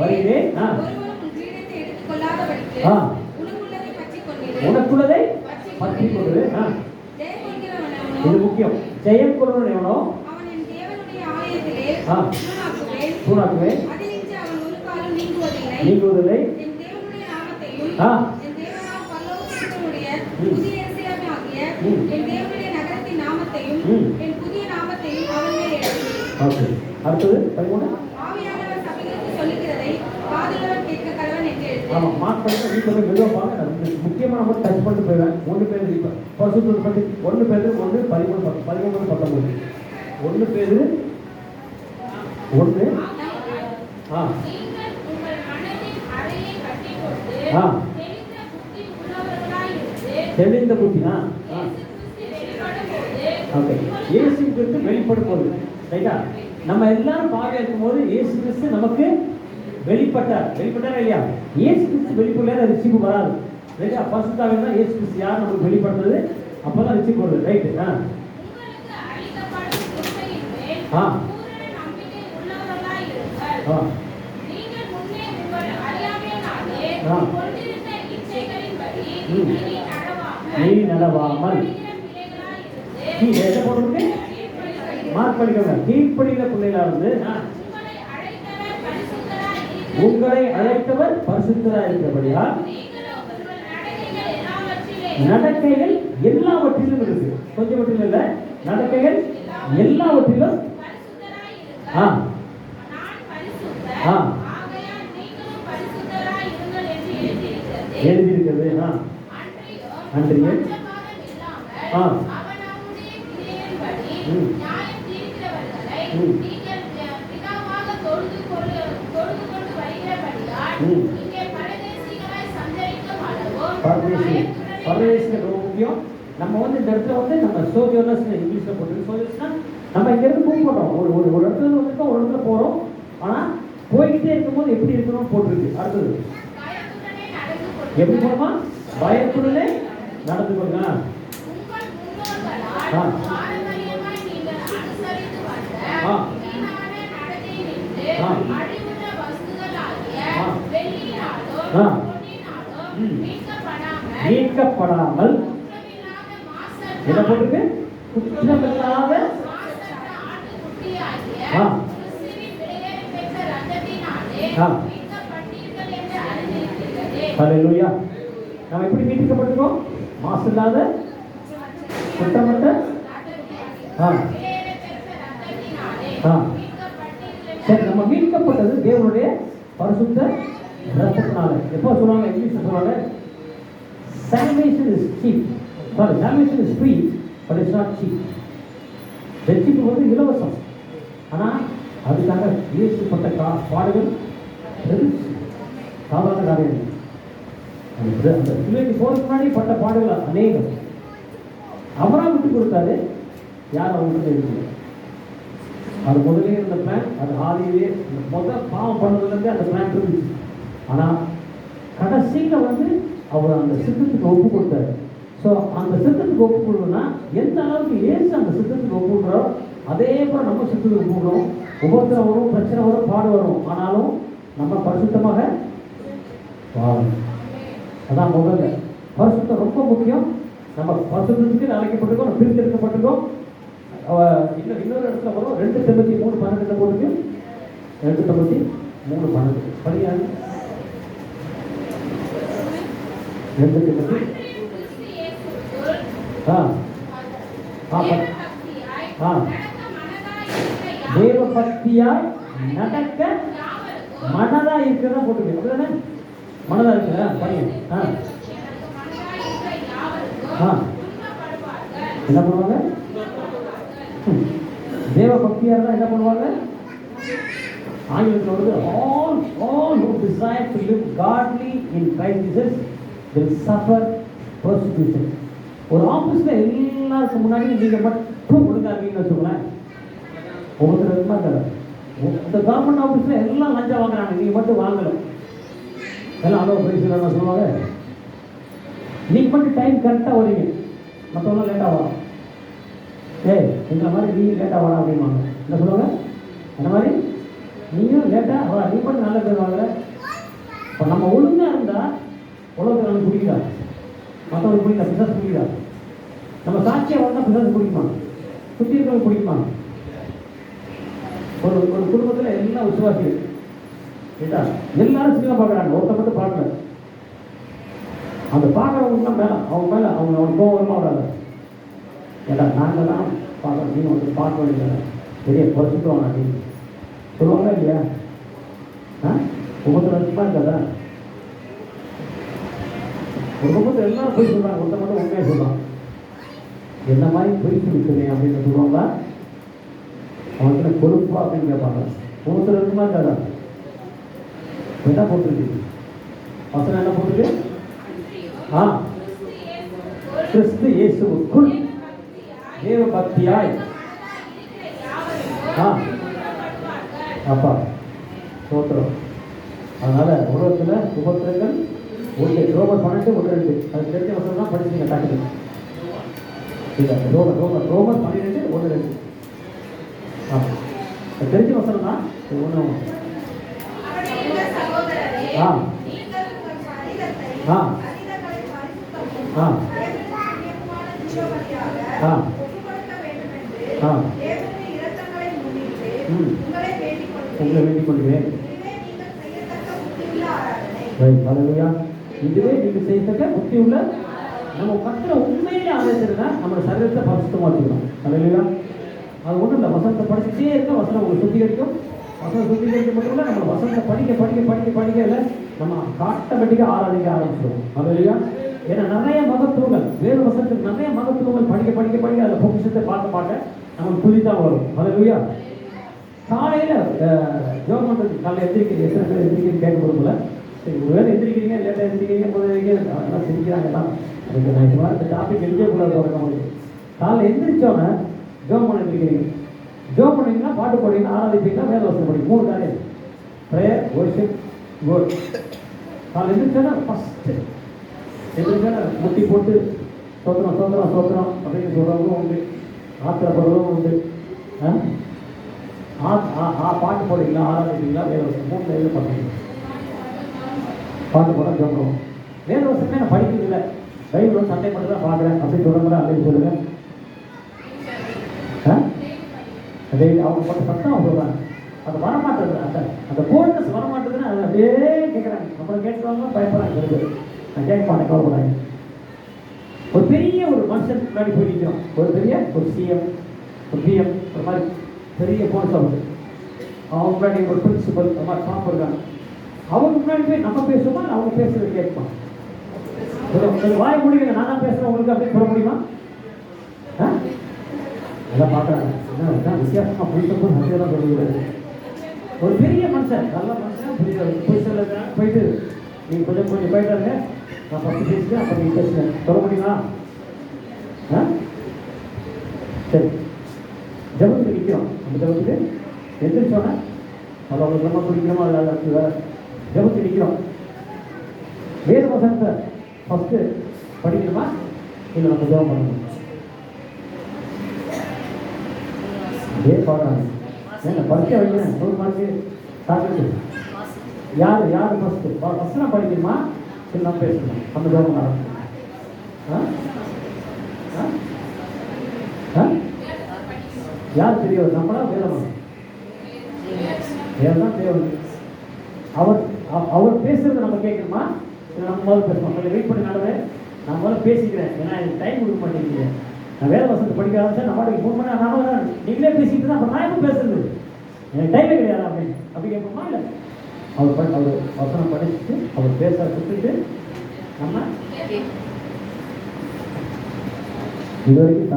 வருகிறேன். ஒருவனும் உன் கிரீடத்தை எடுத்துக் கொள்ளாதபடிக்கு உனக்குள்ளதை பற்றிக் கொண்டிரு. உனக்குள்ளதை பற்றி கொண்டு ஜெயம் கொள்கிறவனவனோ, இது முக்கியம். ஜெயம் கொள்கிறவன் எவனோ அவன் என் தேவனுடைய ஆலயத்திலே தூணாக்குவேன். தூணாக்குவேன். அதினின்று அவன் ஒரு காலும் நீங்குவதில்லை. நீங்குவதில்லை. என் தேவனுடைய நாமத்தையும் என் தேவனாம் பரலோகத்தினுடைய புதிய எருசலேமாகிய என் தேவனுடைய நகரத்தின் நாமத்தையும் என் புதிய நாமத்தையும் அவன் மேல் எழுதுவேன். அடுத்தது 13. ஆவியானவர் சபைகளுக்கு சொல்லுகிறதை காதுள்ளவன் கேட்க கடவன் என்று எழுது. ஆமா, மார்க் பண்ணி வீட்டுல போய் மெதுவா பாருங்க. முக்கியமா நம்ம டச் பண்ணிட்டு போயிடுவேன். 1 பேதுரு இப்ப பரிசுத்தத்தை பத்தி 1 பேதுரு 1 13 19. 1 பேதுரு 1 நீங்கள் உங்கள் மனதின் அறையை கட்டிக்கொண்டு தெளிந்த புத்தி உள்ளவர்களாய் இருந்து தெளிந்த புத்தி ஓகே இயேசு கிறிஸ்து வெளிப்படும் போது ரைட்டா, நம்ம எல்லாரும் பாவியா இருக்கும்போது இயேசு கிறிஸ்து நமக்கு வெளிப்பட்டாரா இல்லையா? இயேசு கிறிஸ்து வெளிப்படல ரிசீவ் வராது. ரைட்டா, பரிசுத்தாவில தான் இயேசு கிறிஸ்து யார் நமக்கு வெளிப்படுறது, அப்பதான் ரிசீவ் வருது. ரைட். உங்களுக்கு அளிக்கப்படும் கிருபையின் மேல் பூரண நம்பிக்கை உள்ளவர்களாய் இருங்கள். நீங்கள் முன்னே உங்கள் அறியாமையினாலே கொண்டிருந்த இச்சைகளின்படி நீ நடவாமல் என்ன போடுறது? மார்க் பண்ணிக்கோங்க. கீழ்ப்படிகிற பிள்ளைகளா இருந்து உங்களை அழைத்தவர் பரிசுத்தராய் இருக்கிறபடியால் நடக்கைகள் எல்லாவற்றிலும் இருக்கு. கொஞ்சம் இல்ல, நடக்கைகள் எல்லாவற்றிலும் எழுதியிருக்கிறது. அன்றைய முக்கியம். நம்ம வந்து இந்த இடத்துல வந்து நம்ம சோஜியோனஸ் இங்கிலீஷ்ல போட்டு சோஜியோனஸ்னா நம்ம இங்க இருந்து மூவ் பண்றோம். ஒரு இடத்துல வந்துட்டோம், ஒரு இடத்துல போறோம். ஆனா போய்கிட்டே இருக்கும்போது எப்படி இருக்கணும் போட்டுருக்கு. அடுத்தது எப்படி போறோமா? பயத்துடனே நடந்து கொள்ளுங்க. மீட்கப்படாமல் என்ன போட்டுருக்கு? குற்றமில்லாத ஹல்லேலூயா. நாம் எப்படி மீட்கப்பட்டிருக்கோம்? மாசு இல்லாத குற்றமற்ற சரி, நம்ம மீட்கப்பட்டது தேவனுடைய பரிசுத்த ரத்தத்தினால. எப்போ சொல்லுவாங்க? இங்கிலீஷ்ல சொல்லுவாங்க salvation is cheap. Sorry, salvation is free, but it's not cheap. ரட்சிப்பு வந்து இலவசம். ஆனா அதுக்காக இயேசுப்பட்ட பாடுகள் சாதாரண காரியம். அந்த சிலைக்கு போறதுக்கு முன்னாடி பட்ட பாடுகள் அநேகம். அவரா விட்டு கொடுத்தாரு, யார் அவங்க இருக்கு. அது முதலே இருந்த பிளான், அது ஆதியிலே முதல் பாவம் பண்ணதுலேருந்து அந்த பிளான் இருந்துச்சு. ஆனா கடைசியில வந்து அவர் அந்த சித்தத்துக்கு ஒப்பு கொடுத்தாரு. ஸோ அந்த சித்தத்துக்கு ஒப்பு கொடுக்கணும்னா எந்த அளவுக்கு ஏசு அந்த சித்தத்துக்கு ஒப்பு கொடுக்குறோம், அதே போல நம்ம சித்தத்துக்கு ஒப்பு கொடுக்கணும். உபத்திரம் வரும், பிரச்சனை வரும், பாடு வரும். ஆனாலும் நம்ம பரிசுத்தமாக வாழணும். அதான் முதல்ல பரிசுத்தம் ரொம்ப முக்கியம். நம்ம பரிசுத்தத்துக்கு அழைக்கப்பட்டிருக்கோம், நம்ம பிரித்தெடுக்கப்பட்டிருக்கோம். இன்னொரு இடத்துல வரும் 2 Timothy 3:12 போட்டுக்கு 2 Timothy 3:12 படியாங்க. 2 Timothy தேவ பக்தியாய் நடக்க மனதா இருக்கிறதா போட்டுருக்கு. அப்படிதானே? மனதா இருக்கிற படிங்க. என்ன பண்ணுவாங்க? தேவ பக்தியா இருந்தா என்ன பண்ணுவாங்க? ஆங்கிலத்தில் வந்து all who desire to live godly in Christ Jesus will suffer persecution. ஒரு ஆஃபீஸில் எல்லாருக்கும் முன்னாடி நீங்கள் மட்டும் ஒழுங்காக இருக்கீங்கன்னு வச்சுக்கோங்களேன், ஒவ்வொருத்தர் இருக்குமா இருக்காது. இந்த கவர்மெண்ட் ஆஃபீஸில் எல்லாம் லஞ்சம் வாங்குறாங்க, நீங்கள் மட்டும் வாங்கலை. எல்லாம் அளவு பிரைஸ் என்ன சொல்லுவாங்க, நீங்கள் மட்டும் டைம் கரெக்டாக வரீங்க, மற்றவங்களாம் லேட்டாக வரும். ஏய் இந்த மாதிரி நீ லேட்டாக வரா அப்படின்வாங்க. என்ன சொல்லுவாங்க, அந்த மாதிரி நீயும் லேட்டாக வர, நீ மட்டும் நல்ல பேர் வாங்கல. இப்போ நம்ம ஒழுங்காக இருந்தால் உலகத்தில் நமக்கு பிடிக்குதா, மற்றவங்களுக்கு பிடிக்கா, பிசாசு பிடிக்குதா? நம்ம சாட்சியாக வந்தால் பிசாசு பிடிக்குமா, சுற்றி இருக்கிறவங்க பிடிக்குமா? ஒரு ஒரு குடும்பத்தில் எல்லாம் விசுவாசிகள் கேட்டா எல்லாரும் சினிமா பார்க்குறாங்க, ஒருத்த மட்டும் பார்க்கல. அந்த பார்க்குறவங்களுக்குலாம் மேலே அவங்க கோவம் வருமா வராது? ஏட்டா நாங்கள் தான் பார்க்குறோம், நீங்கள் வந்து பார்க்க வேண்டியது பெரிய குறைச்சிக்குவாங்க அப்படின்னு சொல்லுவாங்களா இல்லையா? ஒவ்வொருத்தர் வருஷமாக இருக்காதா? ஒரு குடும்பத்தில் எல்லாரும் போய் சொல்கிறாங்க, ஒருத்த மட்டும் உண்மையாக சொல்கிறான். என்ன மாதிரி போய் சொல்லிக்கிறேன் அப்படின்னு சொல்லுவாங்களா? அவனுக்கு பொறுப்பா அப்படின்னு கேட்பாங்க. ஒவ்வொருத்தர் இருக்குமா இருக்காதா? என்ன போட்டிருக்கு வசனம், என்ன போட்டிருக்கு? கிறிஸ்து இயேசுவுக்குள் தேவ பக்தியாய். அப்பா சோத்திரம். அதனால உலகத்தில் உபத்திரங்கள் ஒன்று, ரோமர் 12:1-2 அது தெரிஞ்ச வசனம் தான் படிச்சுங்க டாக்டர். இல்லை ரோமர் 12:1-2 தெரிஞ்ச வசனம் தான் ஒன்று. உங்களை வேண்டிக் கொள்கிறேன். இதுவே நீங்கள் செய்யத்தக்க புத்தி உள்ள. நம்ம கத்திர உண்மையிலே ஆராய்ச்சிருந்தா நம்மளோட சரீரத்தை பரிசுத்தமாக வச்சுக்கணும். அல்லையா? அது ஒன்றும் இல்லை, வசனத்தை படிச்சுட்டே இருக்க வசனம் உங்களுக்கு சுத்திகரிக்கும். வசனம் சுத்திகரிக்க மட்டும் இல்லை, நம்ம வசனத்தை படிக்க இல்லை, நம்ம ஆட்டோமேட்டிக்காக ஆராதிக்க ஆரம்பிச்சிடுவோம். அல்லையா? ஏன்னா நிறைய மகத்துவங்கள், வேறு வசனத்துக்கு நிறைய மகத்துவங்கள் படிக்க அதில் பொக்கிஷத்தை பார்க்க நமக்கு புதிதான் வரும். அல்லையா? காலையில் ஜோம் பண்ணுறதுக்கு காலையில் எந்திரிக்கிறீங்க, எத்தனை பேர் எந்திரிக்கிறீங்க கேட்க போகிறோம்ல. சரி, ஒரு வேலை எந்திரிக்கிறீங்க, லேட்டாக எந்திரிக்கிறீங்க, முதல்ல அதெல்லாம் சிரிக்கிறாங்க எல்லாம். அதுக்கு நான் இந்த டாபிக் எழுதக்கூடாது உங்களுக்கு. காலையில் எந்திரிச்சோன்னே ஜோம் பண்ண எந்திரிக்கிறீங்க. ஜோம் பண்ணிங்கன்னா பாட்டு போடுறீங்கன்னா ஆராதிப்பீங்கன்னா வேலை வசனம் படிங்க. 3 காரியம்: ப்ரேயர், வொர்ஷிப், வேர்ட். காலையில் எந்திரிச்சோன்னா ஃபஸ்ட்டு எந்திரிச்சோன்னா முட்டி போட்டு சோத்திரம் அப்படின்னு சொல்கிறவங்களும் உண்டு, ஆத்திரப்படுறவங்களும் உண்டு. பாட்டு போடுறீங்களா, ஆராதிப்பீங்களா, வேலை வசனம் 3 டைமில் பண்ணுறீங்க. பாட்டு போட சொல்கிறோம். வேறு வருஷமே நான் படிக்கிறது இல்லை, பைபிள் சண்டை மட்டும் தான் பார்க்குறேன் அப்படின்னு சொல்கிறவங்களா அப்படின்னு சொல்லுங்கள். அதே அவங்க மட்டும் சத்தம் சொல்கிறாங்க, அது வரமாட்டது, அந்த போல்ட்னஸ் வரமாட்டதுன்னு அதை அப்படியே கேட்குறாங்க. அப்புறம் கேட்குறவங்க பயப்படுறாங்க. நான் கேட்க மாட்டேன், கவலைப்படுறாங்க. ஒரு பெரிய ஒரு மனுஷன் முன்னாடி போய் நிற்கிறோம், ஒரு சிஎம், ஒரு பிஎம், ஒரு மாதிரி பெரிய போலீஸ் ஆஃபீஸர், அவங்க முன்னாடி ஒரு பிரின்சிபல், அந்த மாதிரி டாப் இருக்காங்க. அவங்க முன்னாடி போய் நம்ம பேசுவோமா, அவங்க பேசுறது கேட்போம். வாய் முடிக்கல, நான் தான் பேசுகிறேன் உங்களுக்கு அப்படின்னு சொல்ல முடியுமா? எல்லாம் பார்க்குறாங்க, என்ன வித்தியாசமாக புரிஞ்சப்போ சத்தியெல்லாம் சொல்லுகிறது. ஒரு பெரிய மனுஷன், நல்ல மனுஷன், புரிசல் போயிட்டு நீங்கள் கொஞ்சம் போயிட்டாருங்க, நான் ஃபஸ்ட்டு பேசுகிறேன், அப்போ நீங்கள் பேசுகிறேன் சொல்ல முடியுமா? சரி, ஜபத்துக்கு நிற்கிறோம். அந்த ஜபத்துக்கு எந்திரிச்சோன்னே அது அவங்களுக்கு ரொம்ப பிடிக்கணுமோ அது வேறு. ஜபத்துக்கு நிற்கிறோம். வேறு வசனத்தை ஃபஸ்ட்டு படிக்கணுமா இல்லை நம்ம ஜபம் பண்ணணும்? அதே பாடுறாங்க. ஏங்க படிக்க வைக்கிறேன் 100 மார்க்கு டார்கெட்டு. யார் ஃபஸ்ட்டு நான் படிக்கணுமா இல்லை நம்ம பேசணுமா? அந்த ஜபம் நடக்கும். யார் பெரியவர், நம்மளா வேதமா? வேதம் தேவன். அவர் பேசுறத நம்ம கேட்கணுமா இல்லை நம்ம முதல்ல பேசணும்? கொஞ்சம் வெயிட் பண்ணி நடவே, நான் முதல்ல பேசிக்கிறேன், ஏன்னா எனக்கு டைம் கொடுக்க மாட்டேங்கிறீங்க. நான் வேத வசனத்தை படிக்க ஆரம்பிச்சா நம்ம 3 மணி நேரம் நீங்களே பேசிக்கிட்டு தான், அப்புறம் நான் எப்போ பேசுறது? எனக்கு டைமே கிடையாது அப்படின்னு அப்படி கேட்போமா? இல்லை, அவர் வசனம் படிச்சுட்டு அவர் பேச சுற்றிட்டு நம்ம இது வரைக்கும்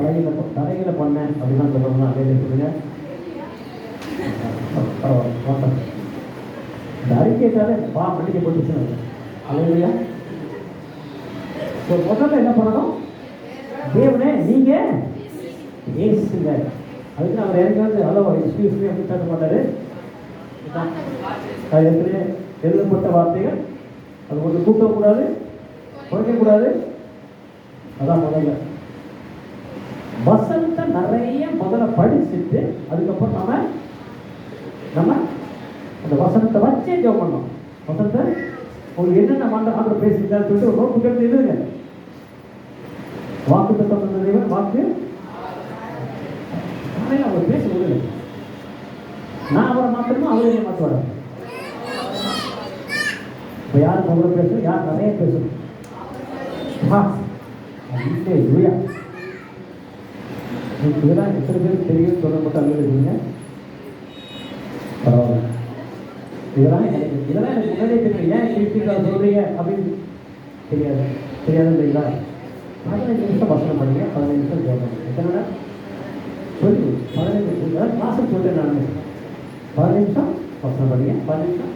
தலைகளை பண்ணேன் அப்படின்னா சொல்கிறோம்னா அதே சொல்லுங்க. இந்த அறிக்கைக்காக மன்னிக்கப்பட்டுச்சுன்னு அல்லேலூயா. முதல்ல என்ன பண்ணணும்? தேவனே நீங்க ஏசுங்க. அதுக்கு அவர் இறங்காது ஹலோ எக்ஸ்கியூஸ் மீ அப்படின்னு கேட்க மாட்டாரு. அது எத்தனை எழுதப்பட்ட வார்த்தைகள், அது கொஞ்சம் கூட்டக்கூடாது, குறைக்கக்கூடாது. அதான் முதல்ல வசனத்தை நிறைய முதல்ல படிச்சுட்டு அதுக்கப்புறம் நம்ம அந்த வசனத்தை வச்சே ஜெபம் பண்ணோம். வசனத்தை உங்களுக்கு என்னென்ன ஆண்டவர் பேசிட்டான்னு சொல்லிட்டு ஒரு நோட்டு கேட்டு எழுதுங்க. வாக்கு தத்தம் தேவன் வாக்கு அவர் பேச முடியல. நான் அவரை மாற்றணும், அவரையே மாற்றுவார். இப்போ யார் உங்களை பேசணும், யார் நிறைய பேசணும். இதெல்லாம் எத்தனை பேருக்கு தெரியும் சொல்லப்பட்ட இருக்கீங்க. பரவாயில்ல. இதெல்லாம் எனக்கு முன்னாடியே தெரியும். ஏன் கிருத்திகா சொல்றீங்க அப்படின்னு தெரியாது இல்லைங்களா? 15 நிமிஷம் வசனம் பண்ணுங்க, 15 நிமிஷம் கேட்கணும். எத்தனை சொல்லி 15 நிமிஷம் கிளாஸுக்கு சொல்கிறேன். நான் 15 நிமிஷம் வசனம் பண்ணுங்க, 15 நிமிஷம்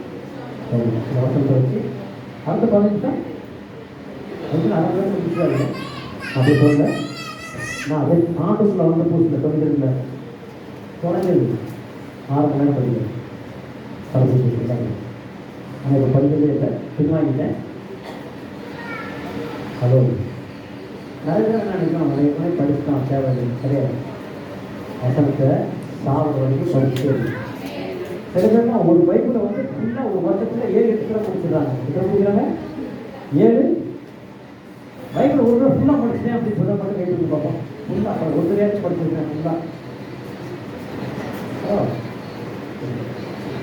இந்த வசனத்தை வச்சு அடுத்த 15 நிமிஷம் அதுக்கு அரை மணி நேரம் முடிச்சாரு. அப்படி சொல்ல நான் அதே ஆண்டுக்குள்ள வந்த பூசில் சொல்லிக்கிறதுல குறைஞ்சது 6 மணி நேரம் படிக்கிறேன். படிச்சுட்டு ஆனால் இப்போ படிக்கிறதே இல்லை, பின்வாங்கிட்டேன். ஹலோ நிறைய பேர் என்ன நினைக்கிறோம், நிறைய பேர் படிச்சுட்டான் தேவை கிடையாது. வசனத்தை சாப்பிட வரைக்கும் படிச்சுட்டே இருக்கு. சில பேர்னா ஒரு பைப்பில் வந்து ஃபுல்லாக ஒரு வருஷத்தில் 7 8 முடிச்சிடுறாங்க. எத்தனை முடிக்கிறாங்க? 7 பைபிள் ஒரு தடவை ஃபுல்லாக படிச்சுட்டேன் அப்படின்னு சொல்ல மட்டும் கேட்டு பார்ப்போம். ஃபுல்லாக ஒரு தடையாச்சும் படிச்சிருக்கேன் ஃபுல்லாக.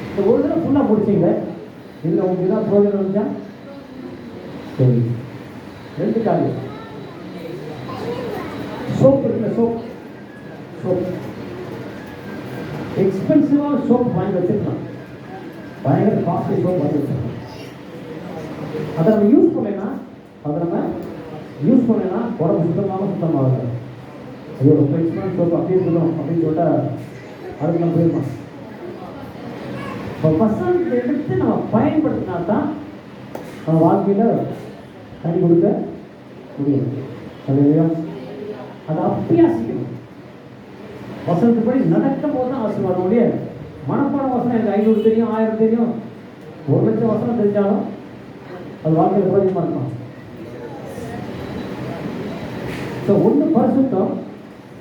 இந்த ஒரு தடவை ஃபுல்லாக முடிச்சிங்க, இதில் உங்களுக்கு தான் ப்ரோஜனம் இருந்துச்சா? சரி, 2 காரியம். சோப் இருக்குல்ல, சோப் எக்ஸ்பென்சிவான சோப் வாங்கி வச்சுருக்கலாம். பயங்கர காஸ்ட்லி சோப் வாங்கி வச்சுருக்கலாம். அதை நம்ம யூஸ் பண்ணலைன்னா உடம்பு சுத்தமாகாது. ஐயோ ரொம்ப எக்ஸ்பென்சிவ் சோப் அப்படியே இருக்கணும் அப்படின்னு சொல்லிட்டா அதுக்கு நம்ம போயிருக்கோம். இப்போ வசனத்தை எடுத்து நம்ம பயன்படுத்தினா தான் நம்ம வாழ்க்கையில் கனி கொடுக்க முடியும். அதை அப்பியாசிக்கணும். வசனத்துப்படி நடக்கும் போது தான் ஆசீர்வாதம் முடிய மனப்பாட வசனம் எனக்கு 500 தெரியும், 1000 தெரியும், 1,00,000 வசனம் தெரிஞ்சாலும் அது வாழ்க்கையில் பிரயோஜனமாக இருக்கும். ஸோ ஒன்று பரிசுத்தம்,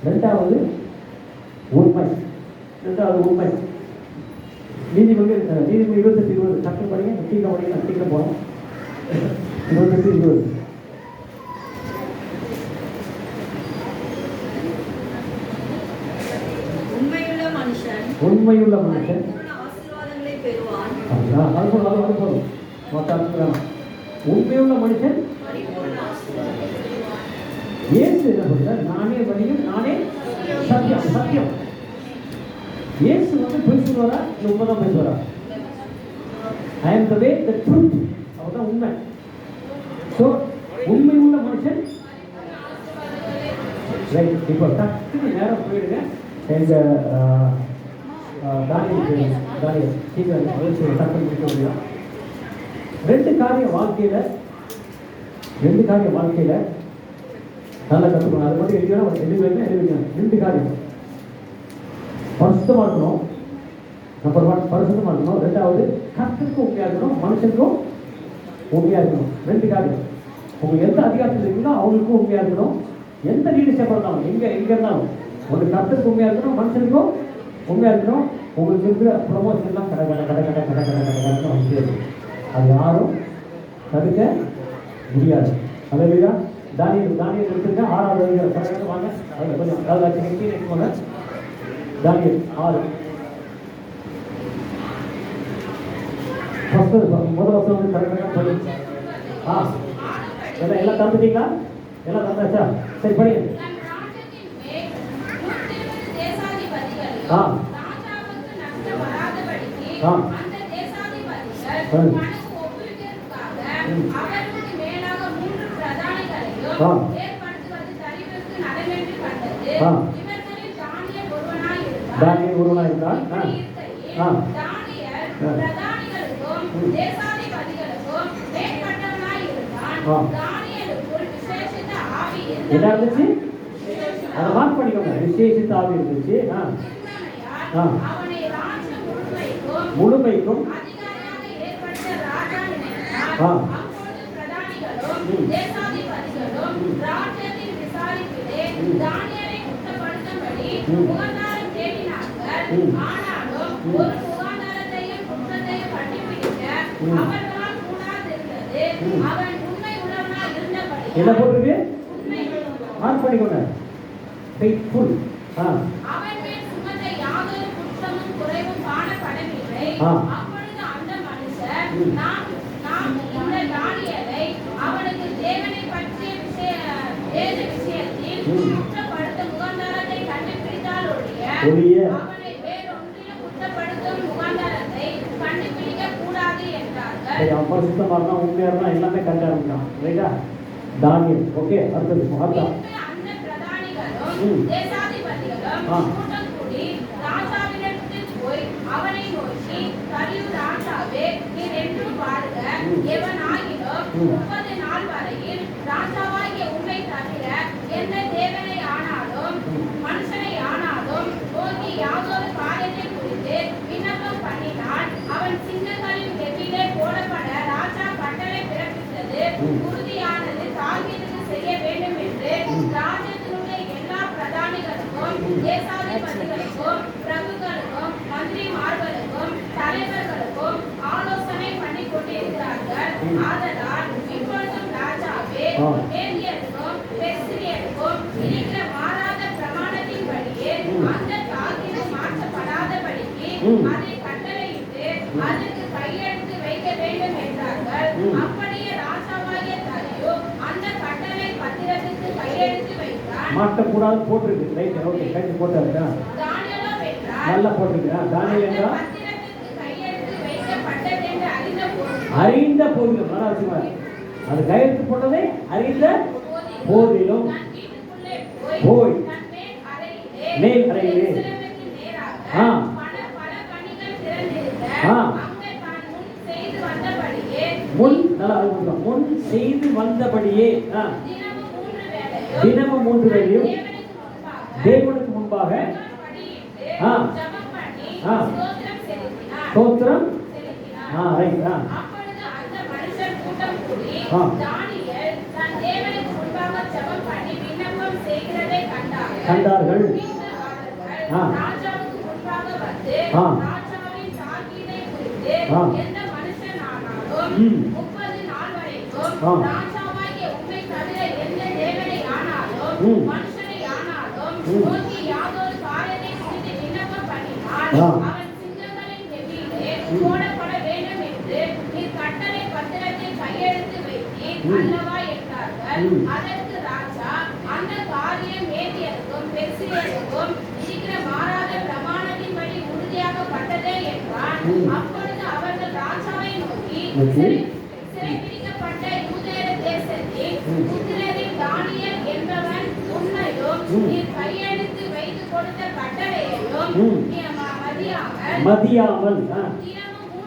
ரெண்டாவது உண்மை. நீதிமொழி 28:20 சட்டம் படிங்க, சீக்கிரம் படிங்க, சீக்கிரம் போகணும். 28:20 உண்மையுள்ள மனுஷன் ஆசீர்வாதங்களை பெறுவான். உண்மையுள்ள மனுஷன் இயேசு என்ன சொல்றார்? நானே வழியும் நானே சத்தியம். இயேசு வந்து பொய் சொல்வாரா இல்லை உண்மைதான் பேசுவாரா? ஐ ஆம் தி வே, தி ட்ரூத். அவர்தான் உண்மை. ஸோ உண்மையுள்ள மனுஷன் ரைட். இப்போ டக்குன்னு நேரம் போயிடுங்க. எங்கள் தானியல் சீக்கிரம் டக்குன்னு முடிக்க முடியும். 2 காரியம் வாழ்க்கையில் நல்லா கற்றுக்கணும். அது மட்டும் எழுதிக்கணும். 2 காரியம் பரிசுத்தமாக இருக்கணும். நம்பர் 1 பரிசுத்தமாக இருக்கணும். 2வது கர்த்தருக்கும் உண்மையாக இருக்கணும், மனுஷனுக்கும் உண்மையாக இருக்கணும். 2 காரியம். உங்களுக்கு எந்த அதிகாரத்தில் இருக்கீங்களோ அவங்களுக்கும் உண்மையாக இருக்கணும். எந்த லீடர்ஷிப் இருந்தாலும் எங்கே இருந்தாலும் உங்களுக்கு கர்த்தருக்கு உண்மையாக இருக்கணும், மனுஷனுக்கும் உண்மையாக இருக்கணும். உங்களுக்கு இருக்கிற ப்ரொமோஷன்லாம் கடை அது யாரும் தடுக்க முடியாது. அல்லேலூயா. தானியல் எடுத்துருங்க. 6வது அதிகாரம் வாங்க. அதில் கொஞ்சம் போங்க. தானியல் 6 முதல் வருஷம் வந்து கரெக்டாக படி. எல்லாம் தந்துட்டீங்களா? எல்லாம் தந்தாச்சா? சரி படிங்க. தானியேல் ஒருவனாய் இருந்தான். என்ன இருந்துச்சு? அதை மார்க் பண்ணிக்கோங்க. விசேஷித்த ஆவி இருந்துச்சு. அவனை ராஜ்யம் முழுமைக்கும் அதிகாரியாக ஏற்படுத்த ராஜா நினைத்தார். அப்பொழுது பிரதானிகளும் தேசாதிபதிகளும் ராஜ்யத்தின் விசாரிப்பிலே தானியேலை குற்றப்படுத்தும்படி முகாந்தாரம் தேடினார்கள். ஆனாலும் ஒரு முகாந்தாரத்தையும் குற்றத்தையும் கண்டுபிடிக்க அவர்களால் கூடாதிருந்தது. அவன் உண்மை உள்ளவனாய் இருந்தபடி என்ன போட்டிருக்கு? உண்மை உள்ளவன். மார்க் பண்ணிக்கோங்க. ஃபெய்த்ஃபுல். அவன் மேல் சுமந்த யாதொரு குற்றமும் குறைவும் காணப்படவில்லை. அப்பொழுது அந்த மனுஷர் நாம் இந்த தானியேலை அவனுக்கு தேவனை பற்றிய வேத விஷயத்தில் குற்றப்படுத்த முகாந்தாரத்தை கண்டுபிடித்தால் ஒழிய அவனை வேறொன்றிலும் குற்றப்படுத்தும் முகாந்தாரத்தை கண்டுபிடிக்க கூடாது என்றார்கள். அவன் பரிசுத்தமா இருந்தா, உண்மையா இருந்தா எல்லாமே கண்டாருந்தான். ரைட்டா? தானியேல். ஓகே, அடுத்தது மகாத்மா. அந்த பிரதானிகளும் தேசாதிபதிகளும் கூட்டம் கூடி ராஜாவினிடத்தில் போய் அவனை நோக்கி, கலியுக ராஜாவே, நீர் என்றும் வாழ்க. எவனாகிலும் 30 நாள் வரையில் ராஜாவாகிய உம்மை தவிர எந்த தேவனை ஆனாலும் மனுஷனை ஆனாலும் நோக்கி யாதொரு காரியத்தை குறித்து விண்ணப்பம் பண்ணினால் அவன் சிங்கங்களின் கெபிலே போடப்பட ராஜா கட்டளை பிறப்பித்தது உறுதியானது தாவீதுக்கு செய்ய வேண்டும் என்று ராஜ்யத்தினுடைய எல்லா பிரதானிகளுக்கும் தேசாதிபதிகளுக்கும் பிரபுக்களுக்கும் மந்திரிமார்களுக்கும் தலைவர்களுக்கும் ஆலோசனை பண்ணி கொண்டிருக்கிறார்கள். ஆதலால் இப்பொழுதும் ராஜாவே, மேதியருக்கும் பெர்சியருக்கும் இருக்கிற மாறாத பிரமாணத்தின்படியே அந்த தாக்கீது மாற்றப்படாதபடிக்கு அதை கட்டளையிட்டு அதற்கு கையெழுத்து வைக்க வேண்டும் என்றார்கள். அப்படியே ராஜாவாகிய தரியு அந்த கட்டளை பத்திரத்துக்கு கையெழுத்து வைத்தார். மாட்டக்கூடாது போட்டிருக்கு. ரைட், ஓகே, கைது போட்டாருக்கா? தானியேலோ வென்றார். நல்லா போட்டிருக்கா? தானியேல் என்றா பத்திரத்துக்கு கையெழுத்து வைக்கப்பட்டதென்று அறிந்த போதிலும். நல்லா வச்சுக்கோங்க. அது கையெழுத்து போட்டதை அறிந்த போதிலும் தன் வீட்டுக்குள்ளே போய் தன் மேல் அறையிலே எருசலேமுக்கு நேராக பல கனிகள் திறந்திருக்க அங்கே தான் முன் செய்து வந்தபடியே முன் செய்து வந்தபடியே தினமும் 3 வேளையும் தேவனுக்கு முன்பாக ஜெபம் பண்ணி ஸ்தோத்திரம் செலுத்தினார். அப்பொழுது அந்த மனுஷர் கூட்டம் கூடி தானியேல் தன் தேவனுக்கு முன்பாக ஜெபம் பண்ணி விண்ணப்பம் செய்கிறதை கண்டார்கள். ராஜாவுக்கு முன்பாக வந்து ராஜாவின் தாக்கீதை குறித்து எந்த மனுஷனானாலும் 30 நாள் வரைக்கும் ராஜாவாகிய உம்மை தவிர எந்த தேவனை ஆனாலும் மனுஷனை ஆனாலும் நோக்கி யாதொரு காரியத்தை குறித்து விண்ணப்பம் பண்ணினால் அவன் சிங்கங்களின் கெபியிலே போடப்பட வேண்டும் என்று நீர் கட்டளை பத்திரத்தில் கையெழுத்து வைத்தீர் அல்லவா என்றார்கள். அதற்கு ராஜா, அந்த காரியம் மேதியருக்கும் பெர்சியருக்கும் இருக்கிற மாறாத பிரமாணத்தின்படி உறுதியாகப்பட்டதே என்றான். அப்பொழுது அவர்கள் ராஜாவை நோக்கி, சிறைபிடிக்கப்பட்ட யூதேய தேசத்தில் புத்திரரில் தானியேல் என்பவன் உண்மையும் நீர் கையெழுத்து வைத்து கொடுத்த கட்டளையையும் மதியாமல் தினமும்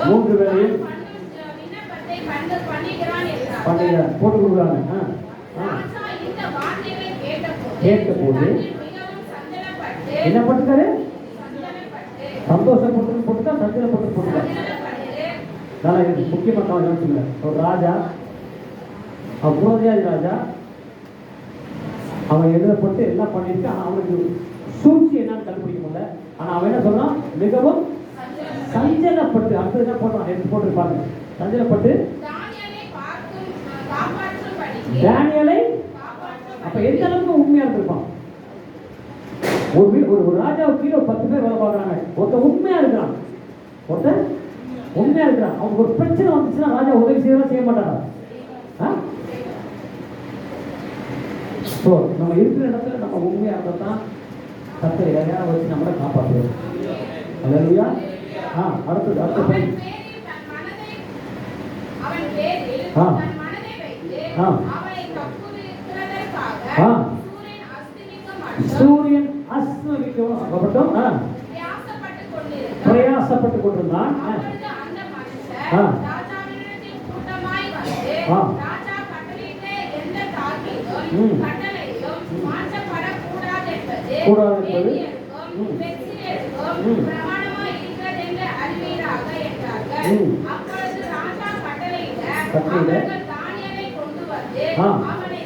3 வேளையும் விண்ணப்பத்தை பண்ணுகிறான் என்றார். போட்டு கொடுக்குறாங்க. ராஜா இந்த வார்த்தைகளை கேட்டபோது மிகவும் சஞ்சலப்பட்டு என்ன பண்ணுறாரு? சந்தோஷப்பட்டு போட்டுட்டா, சஞ்சலப்பட்டு போட்டுட்டா. நல்லா இருக்கு. முக்கியமாக யோசிச்சுங்க. ஒரு ராஜா, புரோதியாதி ராஜா, அவன் எழுதப்பட்டு எல்லாம் பண்ணிட்டு, ஆனால் அவனுக்கு சூழ்ச்சி என்னன்னு கண்டுபிடிக்க முடியல. ஆனால் அவன் என்ன சொல்றான்? மிகவும் சஞ்சலப்பட்டு. அடுத்தது என்ன போடுறான்? எடுத்து போட்டுருப்பாங்க. சஞ்சலப்பட்டு தானியேலை அப்ப எந்த அளவுக்கு உண்மையா இருந்திருப்பான்? ஒரு ராஜாவுக்கு கீழே 10 பேர் வேலை பார்க்குறாங்க. ஒருத்தர் உண்மையா இருக்கிறான். அவனுக்கு ஒரு பிரச்சனை வந்துச்சுன்னா ராஜா உதவி செய்ய மாட்டாரா? நம்ம இருக்கிற இடத்துல நம்ம உண்மையா இருந்தா தான் கர்த்தர் யாரையா வச்சு நம்மளை காப்பாற்றுவோம். அல்லேலூயா. அடுத்தது சூரியன் அஸ்தமிக்கும் பிரயாசப்பட்டு கொண்டிருந்தான். ஆணையும் கட்டளையும் மாற்றப்படக்கூடாதென்பது கூடாதென்பது வேதியருக்கும் பெர்சியருக்கும் பிரமாணமாய் இருக்கிறதென்று அறிவீராக என்றார்கள். அப்பொழுது ராஜா கட்டளையிட அவர்கள் தானியேலை கொண்டு வந்து அவனை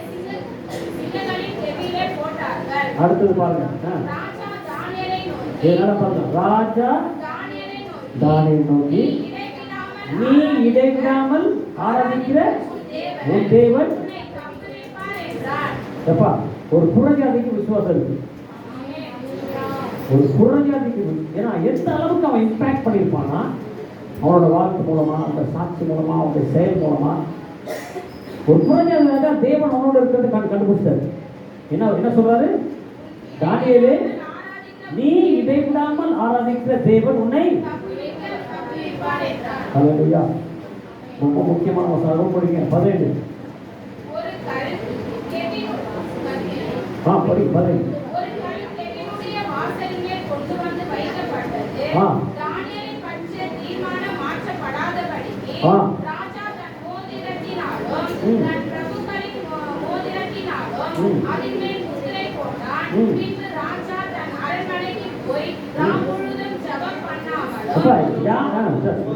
சிங்கங்களின் கெபியிலே போட்டார்கள். அடுத்தது பாருங்க. ராஜா தானியேலை நோக்கி என்ன பாருங்க, ராஜா தானியேலை நோக்கி நீ இடைவிடாமல் ஆராதிக்கிற உன் தேவன் எப்பா. ஒரு புறஜாதிக்கு விசுவாசம் இருக்கு, ஒரு புறஜாதிக்கு. ஏன்னா எந்த அளவுக்கு அவன் இம்பாக்ட் பண்ணியிருப்பானா, அவனோட வாழ்க்கை மூலமா, அந்த சாட்சி மூலமா, அவனுடைய செயல் மூலமா. ஒரு புறஜாதியாக தேவன் அவனோட இருக்கிறது கண்டுபிடிச்சாரு. என்ன சொல்றாரு? தானியேலே, நீ இடைவிடாமல் ஆராதிக்கிற தேவன் உன்னை. ஹல்லேலூயா. ரொம்ப முக்கியமான வசனம் படிங்க. 17. படி 17.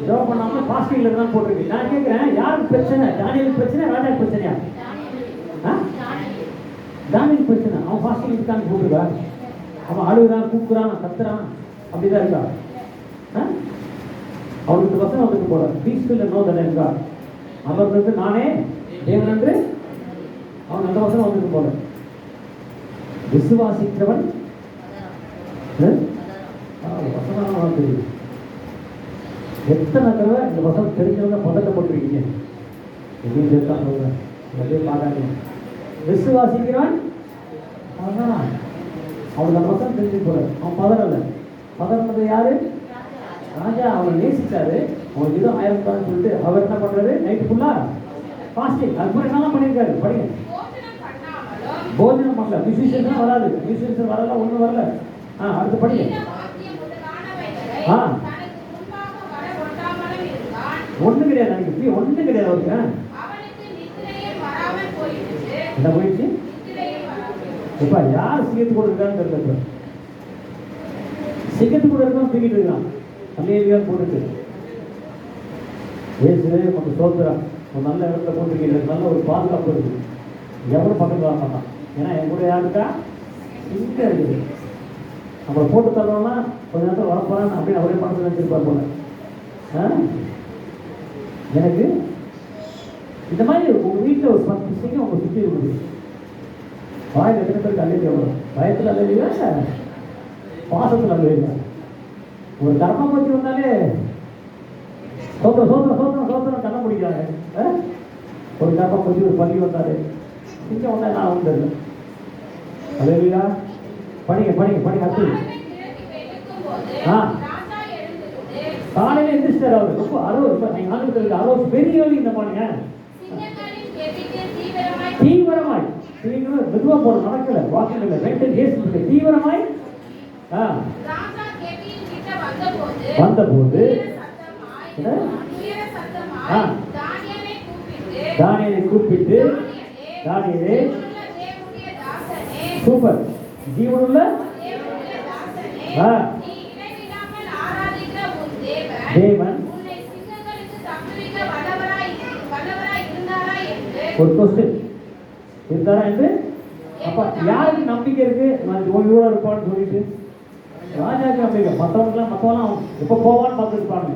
ஜெபம் பண்ணாம பாஸ்டிங்ல தான் போட்டுருக்கு. நான் கேட்கிறேன், யாருக்கு பிரச்சனை? தானியேலுக்கு பிரச்சனை, ராஜாவுக்கு பிரச்சனையா? தானியேலுக்கு பிரச்சனை. அவன் பாஸ்டிங் இருக்கான்னு போட்டுருக்கான், அவன் அழுகுறான், கூக்குறான், கத்துறான், அப்படிதான் இருக்கா? அவனுக்கு வசனம் வந்துட்டு போற பீஸ்ஃபுல் நோ தட் இருக்கா? அவர்களுக்கு நானே தேவன் என்று அவன் அந்த வசனம் வந்துட்டு போற. விசுவாசிக்கிறவன் வசனம் தெரியும். எத்தனை தடவை இந்த வசனம் தெரிஞ்சவங்க பதட்டப்பட்டிருக்கீங்க? எங்கேயும் சேர்த்தான் சொல்றேன், எதையும் பார்க்காதீங்க. விசுவாசிக்கிறான், அதான் அவனுக்கு அந்த வசனம் தெரிஞ்சு போற. அவன் பதறல. பதறது யாரு? ராஜா. அவனை நேசிச்சாரு, அவனுக்கு இதுவும் ஆயிரத்தான்னு சொல்லிட்டு அவர் என்ன பண்றாரு? நைட்டு ஃபுல்லா பாஸ்டிங். அது கூட என்னெல்லாம் பண்ணியிருக்காரு படிங்க. போஜனம் பண்ணல. மியூசிஷியன் வராது, மியூசிஷியன் வரல, ஒன்றும் வரல. அடுத்து படிங்க. ஒன்றும் கிடையாது, எனக்கு ஒன்றும் கிடையாது. அவருக்கு என்ன போயிடுச்சு? இப்ப யார் சிங்கத்து கூட இருக்கான்னு தெரியல. சிங்கத்து கூட இருக்கான் தூக்கிட்டு இருக்கான். அல்லேலூயா போட்டுட்டு ஏசுவே கொஞ்சம் சோத்துறான். ஒரு நல்ல இடத்துல போட்டுருக்கீங்க, நல்ல ஒரு பாதுகாப்பு இருக்குது. எவரும் பக்கத்தில் வர மாட்டான். ஏன்னா என் கூட யாருக்கா இங்கே இருக்குது. நம்மளை போட்டு தரோம்னா கொஞ்ச நேரத்தில் வரப்போறான்னு அப்படின்னு அவரே பணத்தை நினச்சிருப்பார் போல. எனக்கு இந்த மாதிரி உங்கள் வீட்டில் ஒரு 10 சிங்கம் உங்கள் சுற்றி இருக்குது. வாயில் எத்தனை பேருக்கு அல்லேலூயா வரும்? பயத்தில் அல்லேலூயா, பாசத்தில் அல்லேலூயா. ஒரு கர்மம் பற்றி வந்தாலே சோத்திரம் சோத்திரம் சோத்திரம் சோத்திரம் கண்ண முடிக்கிறாங்க. ஒரு கர்மம் பற்றி ஒரு பள்ளி வந்தாரு, சிங்கம் வந்தா நான் வந்து அல்லேலூயா. படிங்க படிங்க படிங்க. அடுத்து காலையில் எந்திரிச்சார் அவர். ரொம்ப 60 நீங்கள் ஆளுக்கு 60 பெரிய வழி இந்த பாருங்க. தீவிரமாய் தீவிரம் மெதுவாக போட நடக்கல, வாக்கில் இல்லை, மெயின்டைன் ஏசி தீவிரமாய் வந்தபோது தானியேலை கூப்பிட்டு, தானியேலே சூப்பர் ஜீவனுள்ள தேவன் ஒரு கொஸ்டின் இருந்தாரா என்று. அப்ப யாருக்கு நம்பிக்கை இருக்கு? நான் ஓய்வோட இருப்பான்னு சொல்லிட்டு ராஜாவுக்கு நம்பிக்கை. மற்றவங்களாம் எப்போ போவான்னு பார்த்துருப்பாங்க.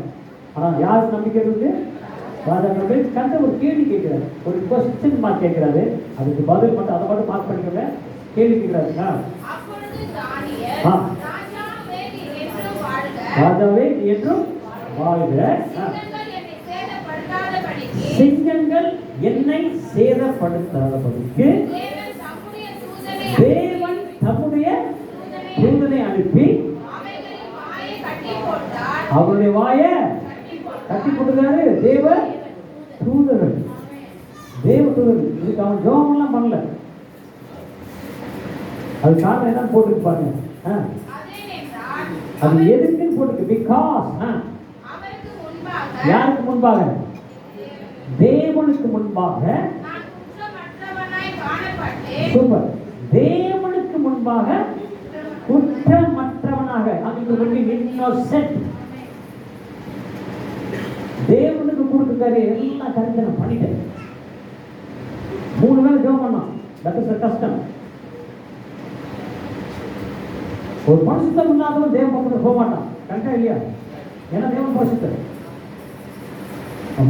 ஆனால் யாருக்கு நம்பிக்கை இருக்கு? ராஜா நம்பிக்கை. கண்ட ஒரு கேள்வி கேட்கிறாரு, ஒரு கொஸ்டின் மார்க் கேட்கிறாரு. அதுக்கு பதில் மட்டும் அதை மட்டும் மார்க் பண்ணிக்கோங்க. கேள்வி கேட்கிறாரு. ராஜாவே என்றும் வாழ்க. சிங்கங்கள் என்னை சேதப்படுத்தாதபடிக்கு தேவன் தம்முடைய தூதனை அனுப்பி அவருடைய வாயை கட்டி போட்டுக்காரு. தேவ தூதர்கள், தேவ தூதர்கள். இதுக்கு அவன் ஜெபம் எல்லாம் பண்ணல. அது காரணம் என்னன்னு போட்டுக்கு பாருங்க. அது எதுக்குன்னு போட்டுக்கு. பிகாஸ் யாருக்கு முன்பாக? தேவனுக்கு முன்பாக சூப்பர். தேவனுக்கு முன்பாக குற்றமற்றவனாக. இன்னோசென்ட். தேவனுக்கு கொடுத்துருக்காரு எல்லா கருத்தை நான் பண்ணிட்டேன். 3 நாள் ஜெபம் பண்ணோம். தட் இஸ் கஷ்டம். ஒரு பரிசுத்தம் இல்லாதவன் தேவன் பக்கத்தில் போக மாட்டான். கரெக்டா இல்லையா? ஏன்னா தேவன் பரிசுத்தர்.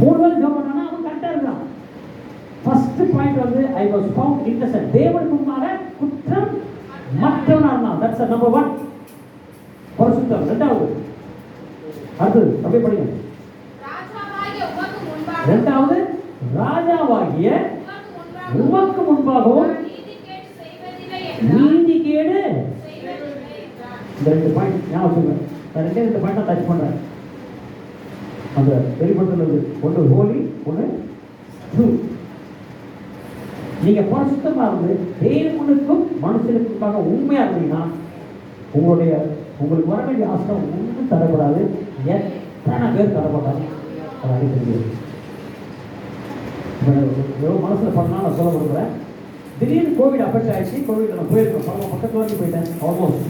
3 நாள் ஜெபம் பண்ணானா அவன் கரெக்டா இருக்கான். ஃபர்ஸ்ட் பாயிண்ட் வந்து ஐ வாஸ் ஃபவுண்ட் இன்னசென்ட். தேவனுக்கு முன்பாக குற்றம் மற்றவனா இருந்தான். That's number 1. பரிசுத்தம். ரெண்டாவது அடுத்து அப்படியே படிங்க. இரண்டாவது ராஜாவாகிய உமக்கு முன்பாகவும் நீதி கேடு. இந்த 2 பாயிண்ட் ஞாபகம். நான் 2 பாயிண்ட் டச் பண்றேன். அந்த வெளிப்படுத்துறது ஒன்று ஹோலி, ஒன்று ட்ரூ. நீங்க பரிசுத்தமா இருந்து தேவனுக்கும் மனுஷனுக்குமாக உண்மையா இருந்தீங்கன்னா உங்களுக்கு வர வேண்டிய ஆசனம் ஒன்றும் தரப்படாது. எத்தனை பேர் தரப்பட்டாலும் அது அடிக்கிறது. மனசில் பண்ணால் நான் சொல்ல விரும்புகிறேன். திடீர்னு கோவிட் அஃபெக்ட் ஆகிடுச்சு. கோவிட் நான் போயிருக்கேன். பக்கத்து வரைக்கும் போயிட்டேன். ஆல்மோஸ்ட்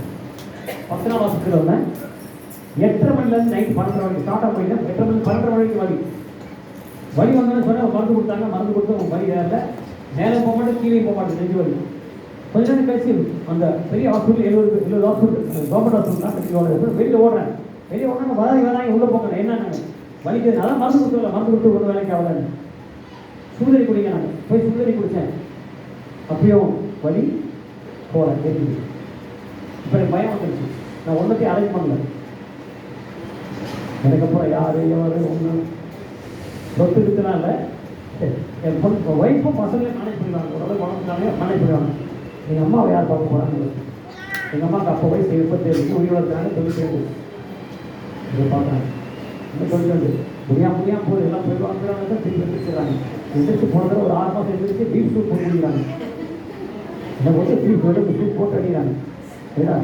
10 நாள் ஹாஸ்பிட்டல் வந்தேன். 8:30 மணிலேருந்து நைட் 12:30 மணிக்கு ஸ்டார்ட் ஆக போயிட்டேன். 8:30 மணி 12:30 மணிக்கு வலி வந்தோன்னு சொன்னால் மருந்து கொடுத்தாங்க. மருந்து கொடுத்து வலி வேற மேலே போக மாட்டேன், கீழே போக மாட்டேன், நெஞ்சு வலி. கொஞ்ச நேரம் கழிச்சு அந்த பெரிய ஹாஸ்பிட்டல் 70 ஹாஸ்பிட்டல் கவர்மெண்ட் ஹாஸ்பிட்டல் வெளியில் ஓடுறேன். வெளியே ஓடுறேன். வராங்க உள்ளே போங்க. என்னென்ன வலிக்குது? அதான் மருந்து கொடுத்துல மருந்து கொடுத்து ஒரு வேலைக்கு ஆகலை. சுடுதண்ணி குடிங்க. நான் போய் சுடுதண்ணி குடித்தேன். அப்பயும் வலி போகிறேன். கேட்குது. இப்போ எனக்கு பயம் வந்துருச்சு. நான் ஒன்றத்தையும் அரேஞ்ச் பண்ணல. எனக்கு அப்புறம் யார் ஒன்று சொத்துக்கிட்டுலாம் இல்லை. என் ஒய்ஃபும் பசங்களையும் மேனேஜ் பண்ணிடுவாங்க. ஓரளவு வளர்ந்துட்டாங்க, மேனேஜ் பண்ணிடுவாங்க. எங்கள் அம்மாவை யார் பார்க்க போகிறாங்க? எங்கள் அம்மாவுக்கு அப்போ வயசு 77 உயிரோடு இருக்கிறாங்க. 97 இதை பார்க்குறாங்க. இன்னும் 92 முடியாமல் போய் எல்லாம் போயிடுவாங்க. திருப்பி எடுத்துக்கிறாங்க. எந்திரிச்சு போனதில் ஒரு 6 மாதம் எந்திரிச்சு பீஃப் சூப் போட்டு அடிக்கிறாங்க. என்னை போட்டு பீஃப் எடுத்து சூப் போட்டு அடிக்கிறாங்க. ஏன்னா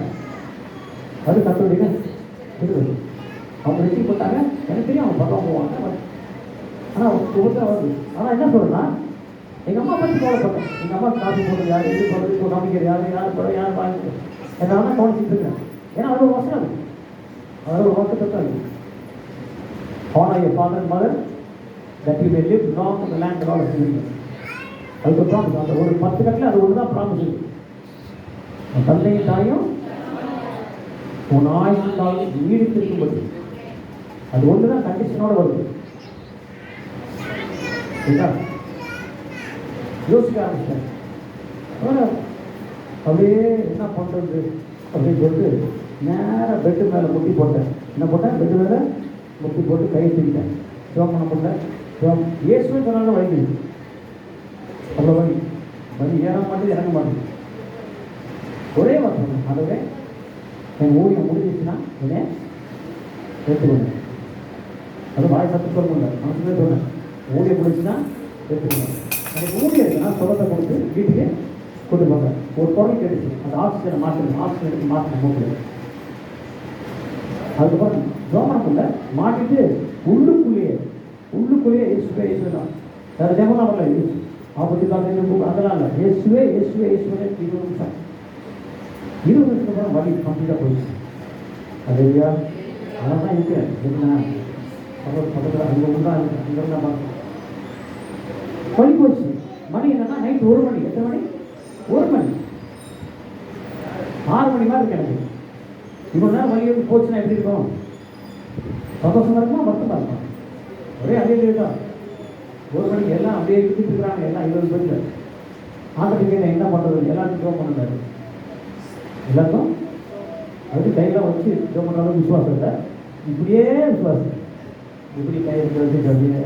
அது கற்றுக்கிட்டீங்க இருக்குது. அவங்க ரெட்டி போட்டாங்க. எனக்கு தெரியும் அவங்க பக்கம் போவாங்க. ஆனால் ஒவ்வொருத்தர் வருது. ஆனால் என்ன சொல்கிறேன்னா எங்கள் அம்மா பற்றி கவலைப்பட்டேன். எங்கள் அம்மா காசு போடுறது யார், எது போடுறது, இப்போ காமிக்கிறது யார் போட யார் வாங்கி எல்லாம் கவனிச்சுட்டு இருக்கேன். ஏன்னா அது ஒரு வசனம் இருக்குது. அதாவது ஒரு வாக்குத்தத்தம் இருக்குது. Honor your father and mother that you may live long in the land of God. அதுக்கு ப்ராமிஸ். அந்த ஒரு 10 கட்டில் அது ஒன்று தான் ப்ராமிஸ் இருக்குது. தந்தையும் தாயும் உன் ஆயுள் காலம் நீடித்திருக்கும்போது அது ஒன்று தான் கண்டிஷனோட வருது. யோசிக்க ஆரம்பிச்சேன். அப்படியே என்ன பண்ணுறது அப்படின்னு சொல்லிட்டு நேராக பெட்டு மேலே முட்டி போட்டேன். என்ன போட்டேன்? பெட்டு மேலே முட்டி போட்டு கையை தூக்கிட்டேன். சிவம் பண்ண முடியல. சிவம் இயேசுவே சொன்னாலும் வலிக்குது. அவ்வளோ வலி ஏற மாட்டேது, இறங்க மாட்டேது. ஒரே வார்த்தை, அதுவே என் ஊழியம் முடிஞ்சிச்சுன்னா என்னை எடுத்துக்கணும். அது வாய் சத்து சொல்ல முடியல, மனசுலேயே சொன்னேன். ஊழியம் முடிச்சுன்னா எடுத்துக்கணும். எனக்கு ஊழியம் இருக்குன்னா சொல்லத்தை கொடுத்து வீட்டுக்கு கொண்டு போங்க. ஒரு பொருள் கேட்டுச்சு, அந்த ஆக்சிஜனை மாற்றணும். ஆக்சிஜன் எடுத்து மாற்றணும் மூக்கில். அதுக்கப்புறம் ஜோமனக்குள்ள மாட்டிட்டு உள்ளுக்குள்ளேயே இயேசுவே தான். வேறு ஜெபம்லாம் வரல. இயேசு ஆபத்து காலத்தில் அதெல்லாம் இல்லை. இயேசுவே 20 நிமிஷம். 20 நிமிஷத்துக்கு அப்புறம் வலி கம்ப்ளீட்டாக போயிடுச்சு. அது இல்லையா? அதெல்லாம் தான் இருக்கேன். என்ன பக்கத்தில் அங்கே உண்டா அங்கே தான் பார்க்கணும். வலி போச்சு. மணி என்னன்னா நைட் 1 மணி. எத்தனை மணி? 1 மணி. 6 மணி மாதிரி இருக்கு எனக்கு. இவ்வளோ நேரம் வலி எப்படி போச்சுன்னா எப்படி இருக்கும்? சந்தோஷமாக இருக்குமா வருத்தமாக இருக்கும்? ஒரே அதே தான். 1 மணிக்கு எல்லாம் அப்படியே விட்டுட்டு இருக்கிறாங்க. எல்லாம் 20 பேருக்கு ஆட்டத்துக்கு என்ன பண்ணுறது? எல்லாத்தையும் ஜோம் பண்ணுறாரு. எல்லாருக்கும் அதுக்கு கையெல்லாம் வச்சு ஜோம் பண்ணுற அளவுக்கு விசுவாசம் இல்லை. இப்படியே விசுவாசம். இப்படி கை வச்சு அப்படியே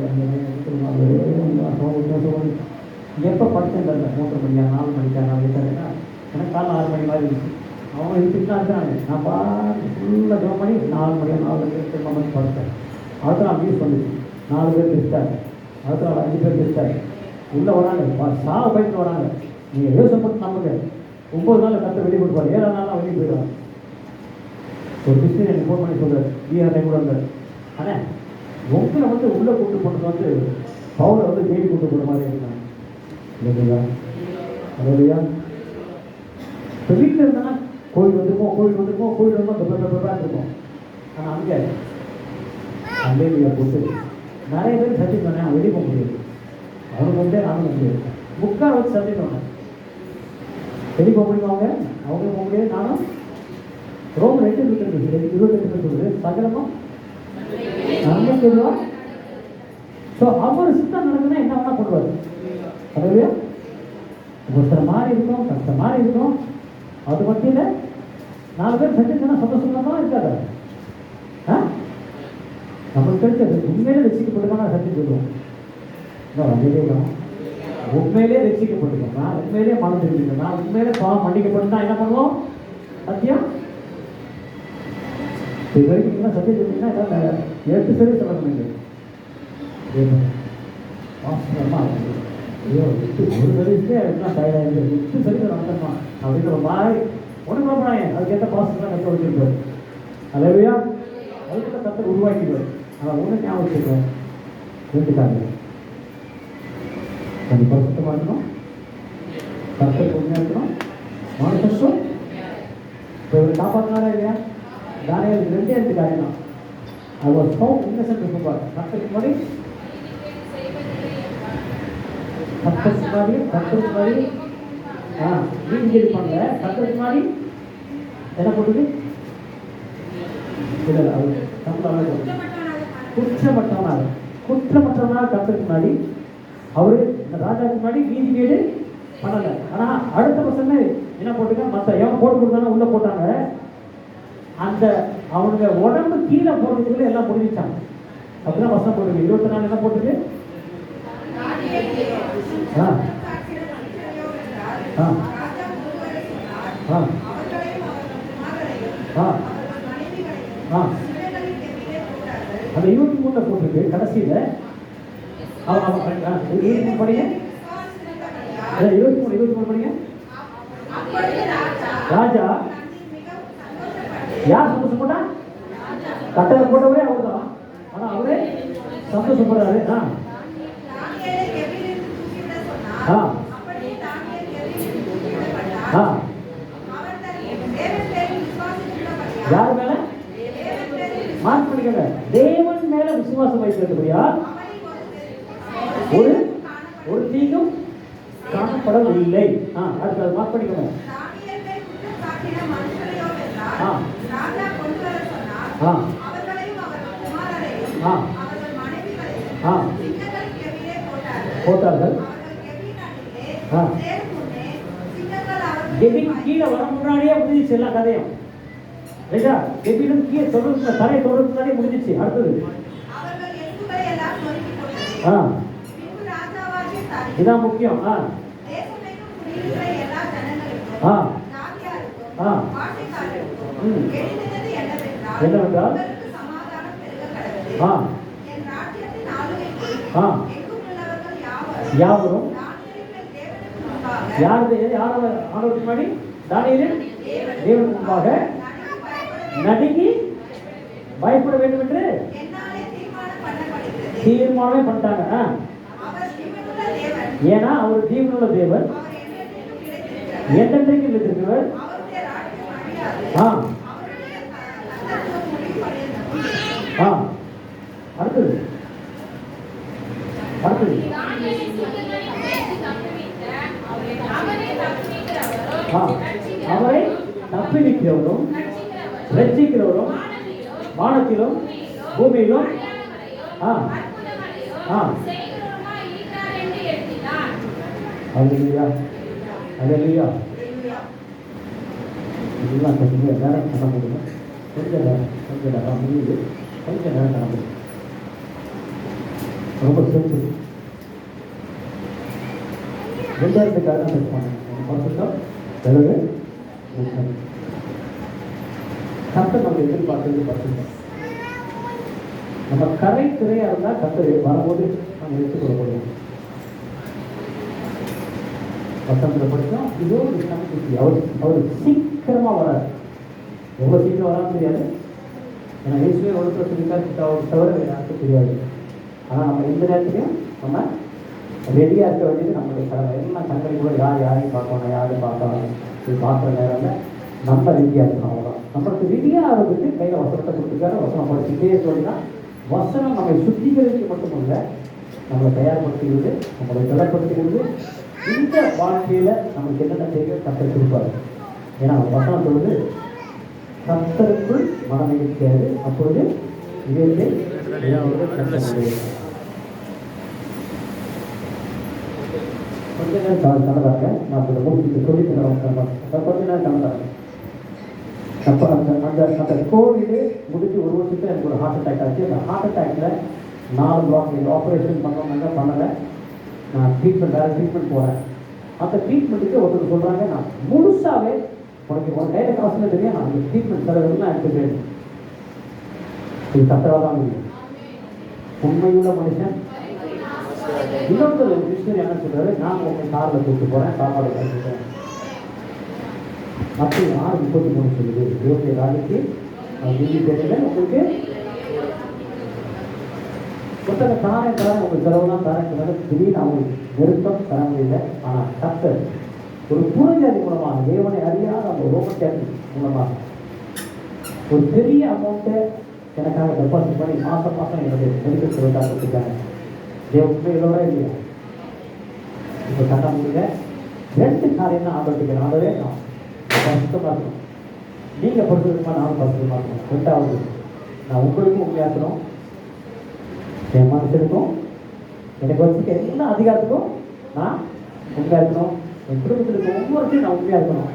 எப்போ படித்தேன் தெரியல. 3 மணிக்கா 4 மணிக்கா 4 மணிக்கா எனக்கு காலைல 6 மணி மாதிரி இருந்துச்சு. அவங்க இருந்துட்டு இருக்கிறாங்க. நான் ஃபுல்லாக ஜோம் பண்ணி 4 மணி 4 மணிக்கு படித்தேன். அடுத்த நாள் நியூஸ் வந்துச்சு. 4 பேர் லிஸ்ட்டாக. அடுத்த நாள் 5 பேர் லிஸ்ட்டாக. உள்ளே வராங்க. சாவ போயிட்டு வராங்க. நீங்கள் யோசனைப்பட்டு நமக்கு 9 நாள் கற்று வெளியே கொடுப்பாரு. 7ஆம் நாள் வெளியே போயிடுவாங்க. ஒரு கிறிஸ்டின் எனக்கு ஃபோன் பண்ணி சொல்கிறார். ஈஆர்ஐ கூட இருந்தார். ஆனால் உங்களை உள்ளே கூட்டு போனது பவுலை ஜெயிலு கூட்டு போகிற மாதிரி இருந்தாங்க இல்லைங்களா? இல்லையா? இப்போ வீட்டில் இருந்தானா கோயில் வந்துருக்கோம் இருக்கும். ஆனால் அங்கே அல்லேலூயா போட்டு நிறைய பேர் சத்தியம் பண்ணேன். அவன் வெளியே போக முடியாது. அவனுக்கு வந்து நானும் முடியாது. முக்கால் வச்சு சத்தியம் பண்ணேன். வெளியே போக முடியுமா? அவங்க போக முடியாது. நானும் ரோம் 2:28 சொல்லுது, சகலமா நன்மை சொல்லுவா. ஸோ அவர் சித்தம் நடக்குதுன்னா என்ன வேணா பண்ணுவார். அதுவே ஒருத்தர் மாதிரி இருக்கும், கஷ்டம் மாதிரி இருக்கும். அது மட்டும் இல்லை, 4 பேர் சத்தியம்னா சந்தோஷமா இருக்காது. நம்மளுக்கு தெரிஞ்சது உண்மையிலே ரசிக்கப்பட்டிருக்கோம். சத்தியம் சொல்லுவோம். உண்மையிலே ரசிக்கப்பட்டிருக்கோம். நான் உண்மையிலே மனம் தெரிஞ்சுக்கணும். நான் உண்மையிலே பாவம் மன்னிக்கப்பட்டுனா என்ன பண்ணுவோம்? சத்தியம் இது வரைக்கும் நீங்கள் சத்தியம் சொல்லிங்கன்னா 8 சரி சொல்லணும். ஐயோ 8 ஒரு சர்வீஸ்க்கே எல்லாம் தயாராக 8 சரி நடத்தணுமா அப்படின்னு ஒரு மாதிரி ஒன்றும் பண்ணாங்க. அதுக்கேற்ற பாசம் தான் கற்று வச்சிருப்பார். அல்லேலூயா. அதுக்கு கற்று உருவாக்கிடுவார். ஆனால் ஒன்று ஞாபகம் வச்சுருக்கோம். 2 காரியம் கொஞ்சம் பரிசுத்தமாக இருக்கணும், கற்று உண்மையாக இருக்கணும், மனுஷம் இப்போ இவர் காப்பாற்றினாரா இல்லையா? தானியேல் 2 காரியம் தான். அது ஒரு சோப் இன்னசென்ட் இருக்கும்பார். கற்றுக்கு முன்னாடி நீங்க இருப்பாங்க. கற்றுக்கு முன்னாடி என்ன போட்டுது? இல்லை அது குற்றமற்றவனாக கற்றுக்கு முன்னாடி அவரு இந்த ராஜாவுக்கு முன்னாடி நீதி கேடு பண்ணலை. ஆனால் அடுத்த பசங்க என்ன போட்டுக்க, மற்ற எவன் போட்டு கொடுத்தாலும் உள்ள போட்டாங்க. அந்த அவனுங்க உடம்பு கீழே போடுறதுக்குள்ள எல்லாம் முடிஞ்சிச்சாங்க. அப்படிதான் வசனம் போட்டுருக்கு. 24 என்ன போட்டுருக்கு? அந்த 23 போட்டிருக்கு. கடைசியில 23 படிங்க. 23 படிங்க. ராஜா யார் சந்தோஷப்பட்டா? கட்டளை போட்டவரே அவர் தான். ஆனா அவரே சந்தோஷப்படுறாரு. யார் மேல மார்க் பண்ணிக்கங்க. தேவன் மேல விசுவாசம் வைத்திருக்கிறபடியா ஒரு தீங்கும் காணப்படவில்லை. அடுத்தது மார்க் பண்ணிக்கோங்க. போட்டார்கள். கீழே வர முன்னாடியே முடிஞ்சிச்சு எல்லா கதையும். கீழே தொடர்ந்து தரையை தொடர்ந்து முன்னாடியே முடிஞ்சிச்சு. அடுத்தது இதான் முக்கியம். என்னவென்றால் யாவரும் யாரோட முன்னாடி தானியேல் தேவனுக்கு முன்பாக நடுங்கி பயப்பட வேண்டும் என்று தீர்மானமே பண்ணிட்டாங்க. ஏன்னா அவர் ஜீவனுள்ள தேவன், என்றென்றைக்கு இருக்கிறவர். அடுத்தது அவரை தப்பிவிக்கிறவரும் ரட்சிக்கிறவரும் வானத்திலும் பூமியிலும் அல்லேலூயா அல்லேலூயா. இதெல்லாம் கொஞ்சம் நேரம் பண்ண முடியும். கொஞ்சம் நேரம் முடியுது. கொஞ்சம் நேரம் பண்ண முடியும். ரொம்ப சிறப்பு. 2 காரணம் இருப்பாங்க. பரிசுத்தம், தெளிவு, கர்த்தர் நம்ம எதிர்பார்த்தது பரிசுத்தம். நம்ம கரை திரையா இருந்தால் கர்த்தர் வரும்போது நம்ம எடுத்துக்கொள்ள முடியும். வசனத்தில் படித்தோம். இதோ அவர் சீக்கிரமாக வராது. எவ்வளோ சீக்கிரம் வரான்னு தெரியாது. ஏன்னா இயேசுவே ஒழுக்க சொல்லிக்காரு தவிர யாருக்கும் தெரியாது. ஆனால் நம்ம எந்த நேரத்துலையும் நம்ம ரெடியாக இருக்க வேண்டியது நம்மளுடைய கடமை. எல்லாம் கண்களை கூட யாரையும் பார்க்கணும், யாரையும் பார்க்கலாம், இது பார்க்குற நேரத்தில் நம்ம ரெடியாக இருக்கணும். அவ்வளோதான். நம்மளுக்கு ரெடியாக ஆகிறதுக்கு கையில் வசனத்தை கொடுத்துருக்காரு. வசனம் படிச்சுட்டே சொல்லினா வசனம் நம்மை சுத்திகரிக்க மட்டும் இல்லை, நம்மளை தயார்படுத்துகிறது, நம்மளை திடப்படுத்துகிறது. இந்த வாழ்க்கையில் நமக்கு என்னென்ன தேவை கர்த்தர் கொடுப்பாரு. ஏன்னா வசனம் சொல்லுது, கர்த்தருக்குள் மனம் இருக்கிறது, அப்பொழுது இதயத்தை கொஞ்ச நேரம் கடந்தாங்க. நான் இந்த முடிச்சுட்டு சொல்லி கொஞ்ச நேரம் கடந்தாங்க. அப்போ அந்த கோவிடு முடிஞ்சு ஒரு வருஷத்துல எனக்கு ஒரு ஹார்ட் அட்டாக் ஆச்சு. அந்த ஹார்ட் அட்டாக்கில் 4 பிளாக் இந்த ஆப்ரேஷன் பண்ணோம்னாங்க, பண்ணலை. நான் வேறு ட்ரீட்மெண்ட் போகிறேன். அந்த ட்ரீட்மெண்ட்டுக்கு ஒருத்தர் சொல்கிறாங்க, நான் முழுசாகவே உனக்கு உன் கையில் காசுல தெரியும், நான் அந்த ட்ரீட்மெண்ட் செலவுலாம் எடுத்துக்கிறேன். இது சத்தவாக தான் முடியும். உண்மையுள்ள மனுஷன். இன்னொருத்தர் ஒரு மிஷினரி என்ன சொல்றாரு, நான் உங்க காரில் கூப்பிட்டு போகிறேன், சாப்பாடு கற்றுக்கிறேன். அப்படி 6:33 சொல்லுது. தேவனுடைய ராஜ்யத்தை தில்லி பேரில் உங்களுக்கு புத்தக தாரேன் உங்களுக்கு செலவுலாம் தரேன். திடீர்னு அவங்களுக்கு நெருக்கம் தர முடியல. ஆனால் கர்த்தர் ஒரு புறஜாதி மூலமாக, தேவனை அறியாத அந்த ரோமன் கேத்தலிக் மூலமாக ஒரு பெரிய அமௌண்ட்டை எனக்காக டெபாசிட் பண்ணி மாதம் என்னுடைய மெடிக்கல் செலவுக்காக கொடுத்துருக்காங்க. தேவனோட இல்லையா? இப்போ கட்ட முடியல. 2 காரியம் தான் ஆதரவுக்கு. ஆதரவே நான் பரிசுத்தமாக இருக்கணும், நீங்கள் பரிசுத்தமாக, நானும் பரிசுத்தமாக இருக்கணும். 2வது, நான் உங்களுக்கும் உண்மையாக்கணும், என் மனசுக்கும் எனக்கு வச்சுக்க எல்லா அதிகாரத்துக்கும் நான் உண்மையாக இருக்கணும், என் குடும்பத்திற்கு ஒவ்வொருத்தையும் நான் உண்மையாக இருக்கணும்.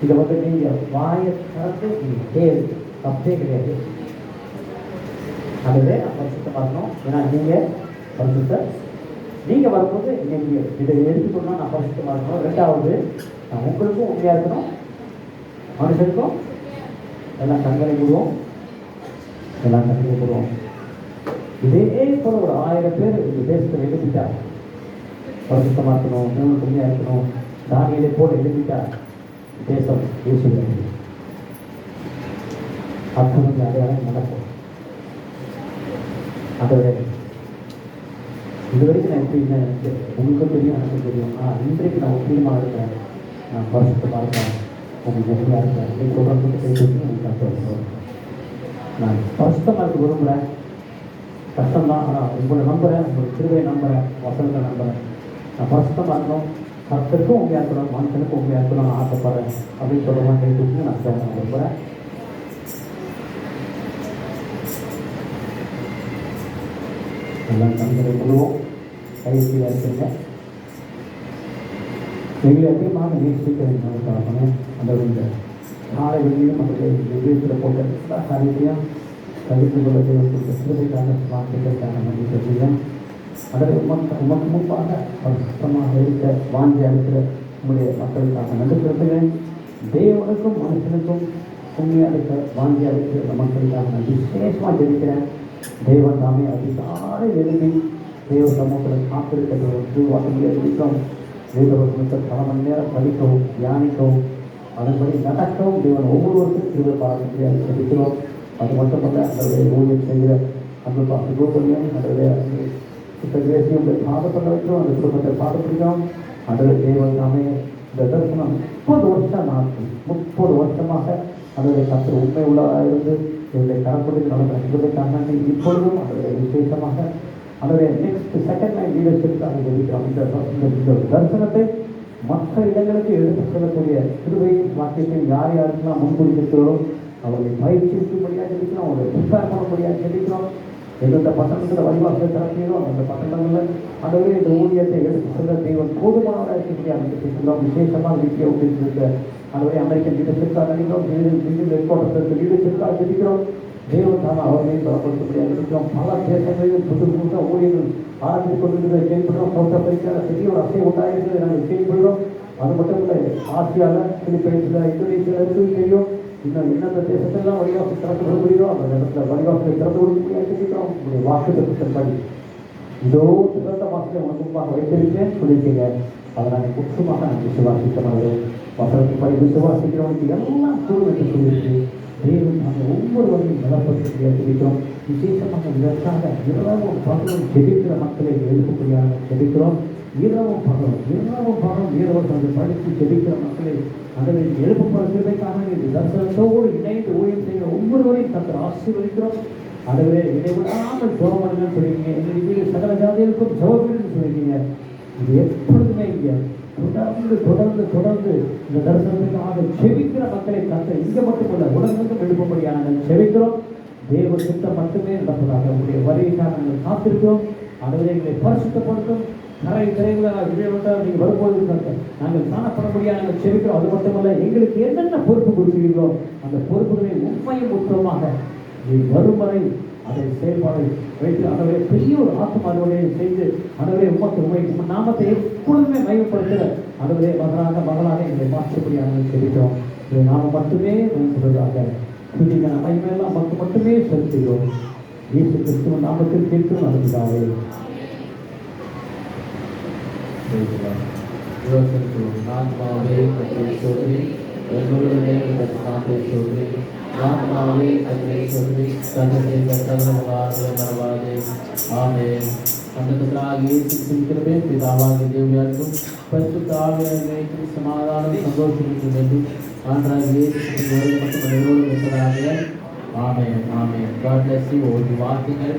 இதை நீங்கள் வாயை திறந்து நீங்கள் கேள்வி தப்பே கிடையாது. அதுவே நான் பரிசுத்தமாக இருக்கணும். ஏன்னா நீங்கள் பரிசுத்த, நீங்கள் வரும்போது நீங்கள் இதை எடுத்துக்கணும்னா நான் பரிசுத்தமாக இருக்கணும். 2வது, நான் உங்களுக்கும் உண்மையாக இருக்கணும், மனுஷனுக்கும். எல்லாம் கண்களை விடுவோம், எல்லாம் கண்களை விடுவோம். இதே போல ஒரு 1000 பேர் இந்த தேசத்தில் எழுதிட்டார். பரிசுத்தமாக இருக்கணும், உங்களுக்கு உண்மையாக இருக்கணும், தானியலை போல எழுதிட்டார். தேசம் யோசிக்கிறது அர்த்தம் அடையாளம் நடக்கும். அதை இது வரைக்கும் நான் எப்படி இல்லை எனக்கு உங்களுக்கும் தெரியும், எனக்கும் தெரியும். இன்றைக்கு நான் முக்கியமாக இருக்கிறேன், நான் பரிசுத்தமாக இருக்கேன், உங்களுக்கு நெருங்கியாக இருக்கேன். நீங்கள் தொடர்ந்து செய்து உங்களுக்கு கஷ்டம். நான் பரிசுத்தமாக இருக்க விரும்புகிறேன், கஷ்டம்தான். ஆனால் உங்களை நம்புகிறேன், உங்களுக்கு திருவையை நம்புகிறேன், வசனத்தை நம்புகிறேன். நான் பரிசுத்தமாக இருக்கணும், கர்த்தருக்கும் உண்மையாக இருக்கணும், மனுஷனுக்கும் உண்மையாக இருக்கணும், நான் ஆசைப்படுறேன் அப்படின்னு சொல்லலாம். கேட்டு நான் சேவை விரும்புகிறேன். எல்லாம் கண்களை கொள்வோம், கைசியாக இருக்குங்க. எங்களை அதிகமாக நேசிக்கிறேன். அந்த ஒரு நாளை வெளியிலும் அவர்கள் விஜயத்தில் போட்ட எல்லா காரியத்தையும் தவிர்த்து கொள்ள தேவைப்பட்ட சிறுவைக்கான வார்த்தைகளுக்கான நன்றி சொல்கிறேன். அதில் உமக்கு முன்பாக சுத்தமாக இருக்க வாஞ்சி அளிக்கிற உங்களுடைய மக்களுக்காக நன்றி செலுத்துகிறேன். தேவனுக்கும் மனுஷனுக்கும் உண்மையாக இருக்க வாஞ்சி அளிக்கிற மக்களுக்காக நன்றி விசேஷமாக ஜெபிக்கிறேன். தேவன் தாமே அதிகாலை எழுதி தேவ சமூகத்தில் காத்திருக்கிறது வாக்கிய இருக்கிறோம். வேதவசனத்தை பல மணி நேரம் படிக்கவும், தியானிக்கவும், அதன்படி நடக்கவும் தேவன் ஒவ்வொருவருக்கும் திருவிழா பாராட்டியாக ஜெபிக்கிறோம். அது மட்டுமல்ல, அதனுடைய ஊழியம் செய்கிற அந்த கோபுரியம், அதனுடைய தேசியம் பாதப்பட வைக்கிறோம், அந்த குடும்பத்தை பாதப்படுகிறோம். அதில் தேவன் தாமே இந்த தரிசனம் 30 வருஷம் நாட்கள் 30 வருஷமாக அதனுடைய கற்று உண்மை உள்ளதாக இருந்து என்னுடைய கரப்படி நடந்த சிறுவைக்கான இப்பொழுதும் அதனுடைய விசேஷமாக அதனுடைய நெக்ஸ்ட் செகண்ட் லைன் லீடர்ஷிப்காக ஜெபிக்கிறோம். இந்த தரிசனத்தை மற்ற இடங்களுக்கு எடுத்து செல்லக்கூடிய சிறுவையின் வாக்கியத்தையும் யார் யாருக்கெல்லாம் முன்குறித்திருக்கிறோம் அவர்களை பயிற்சிக்கும்படியாக ஜெபிக்கிறோம், அவர்களை ப்ரிப்பேர் பண்ணக்கூடியாக ஜெபிக்கிறோம். எந்தெந்த பட்டணத்தில் வழிவாசலை திறக்கிறோம் அந்த பட்டணங்களில் அதுவே இந்த ஊழியத்தை எடுத்து செல்ல தேவன் போதுமானதாக இருக்கக்கூடிய ஜெபிக்கிறோம். விசேஷமாக வீட்டில் ஊழியத்திருக்க அதுவே அமெரிக்கன் லீடர்ஷிப்காக நினைக்கிறோம், ஹெட் குவார்ட்டர்ஸ் லீடர்ஷிப்காக ஜெபிக்கிறோம். தேவன் தானே அவர்களையும் பலப்படுத்தக்கூடிய ஜெபிக்கிறோம். பல தேசங்களிலும் புது புதுசாக ஊழியர்கள் ஆரம்பித்துக் கொண்டிருக்கிறதை கேள்விப்படுறோம். சவுத் ஆப்பிரிக்காவில் பெரிய ஒரு அசை உண்டாயிருக்கிறது நாங்கள் கேள்விப்படுறோம். அது மட்டும் இல்லை, ஆசியாவில், பிலிப்பைன்ஸில், இந்தோனேஷியாவில் இருக்குது தெரியும். இன்னும் எந்தெந்த தேசத்தெல்லாம் வழிவாசல் திறந்து கொள்ள முடியுதோ அந்த இடத்துல வழிவாசலை திறந்து கொடுக்க முடியாது ஜெபிக்கிறோம். உங்களுடைய வாக்குத்தத்தன்படி இதோ சிறந்த வாசலை உனக்கு முன்பாக வைத்திருக்கேன் சொல்லியிருக்கீங்க. அதை நாங்கள் முக்கியமாக நாங்கள் விசுவாசிக்கிறோம். வசனத்தின்படி விசுவாசிக்கிறவனுக்கு எல்லாம் கூடும் என்று சொல்லியிருக்கு. தேவன் நாங்கள் ஒவ்வொருவரையும் நலப்படுத்த ஜெபிக்கிறோம். விசேஷமாக இதற்காக இரவும் பகலும் ஜெபிக்கிற மக்களை எழுப்பும்படியாக ஜெபிக்கிறோம். இரவும் பகலும் இரவு படித்து ஜெபிக்கிற மக்களை அதை எழுப்புகிற கிருபைக்காக இந்த தரிசனத்தோடு இணைந்து ஊழியம் செய்கிற ஒவ்வொருவரையும் தங்கள் ஆசீர்வதிக்கிறோம். அதுவே இடைவிடாமல் ஜெபம் சொல்லிங்க. எங்களுக்கு சகல ஜாதிகளுக்கும் ஜெபம் சொல்லிங்க. இது எப்பொழுதுமே இங்கே தொடர்ந்து இந்த தரிசனத்துக்காக செபிக்கிற மக்களை தந்த இங்கே மட்டுமல்ல உலகத்துக்கும் எழுப்பும்படியாக நாங்கள் செபிக்கிறோம். தேவ சித்தம் மட்டுமே நடப்பதாக உங்களுடைய வருகைக்காக நாங்கள் காத்திருக்கிறோம். அதுவே எங்களை பரிசுத்தப்படுத்தும். நிறைய திரைகளாக விஜயவட்டால் நீங்கள் வரும்போது நாங்கள் காணப்படும்படியாக நாங்கள் செபிக்கிறோம். அது மட்டுமல்ல எங்களுக்கு என்னென்ன பொறுப்பு கொடுக்கிறீர்களோ அந்த பொறுப்புகளை உண்மையும் உத்தரமாக நீ வரும் வரை அதை செயல்பாடு வைத்து அதவே பெரிய ஒரு ஆத்மாவோடையை செய்து அதவே உமக்கு நாமத்தை எப்பொழுதுமே மையப்படுத்துகிற அதவே மகளாக எங்களை மாற்றப்படியாக செலுத்தோம். இதை நாம் மட்டுமே சொல்வதாக புதிய மையமெல்லாம் மட்டுமே செலுத்துகிறோம். இயேசு கிறிஸ்துவ நாமத்தில் கேட்கும் அதுதாவே. ஆத்மாவே கர்த்தரை ஸ்தோத்திரி, எங்களுடைய நாமத்தை ஸ்தோத்திரி. ஆத்மாவே கர்த்தரை ஸ்தோத்திரி, கர்த்தரை கர்த்தரவாதே. ஆமென். നമ്മുടെ കർത്താവായ യേശുക്രിസ്തുവിന്റെ പിതാവായ ദൈവയാർക്കും പരിശുദ്ധ ആവിയാനേക്കും സമാധാനം സന്തോഷവും വേണ്ടി ആണ്ടറായ യേശുക്രിസ്തുവിന്റെ മക്കളോട് വെച്ചതായ ആമേൻ. ആമേൻ. God bless you all. വാക്യങ്ങൾ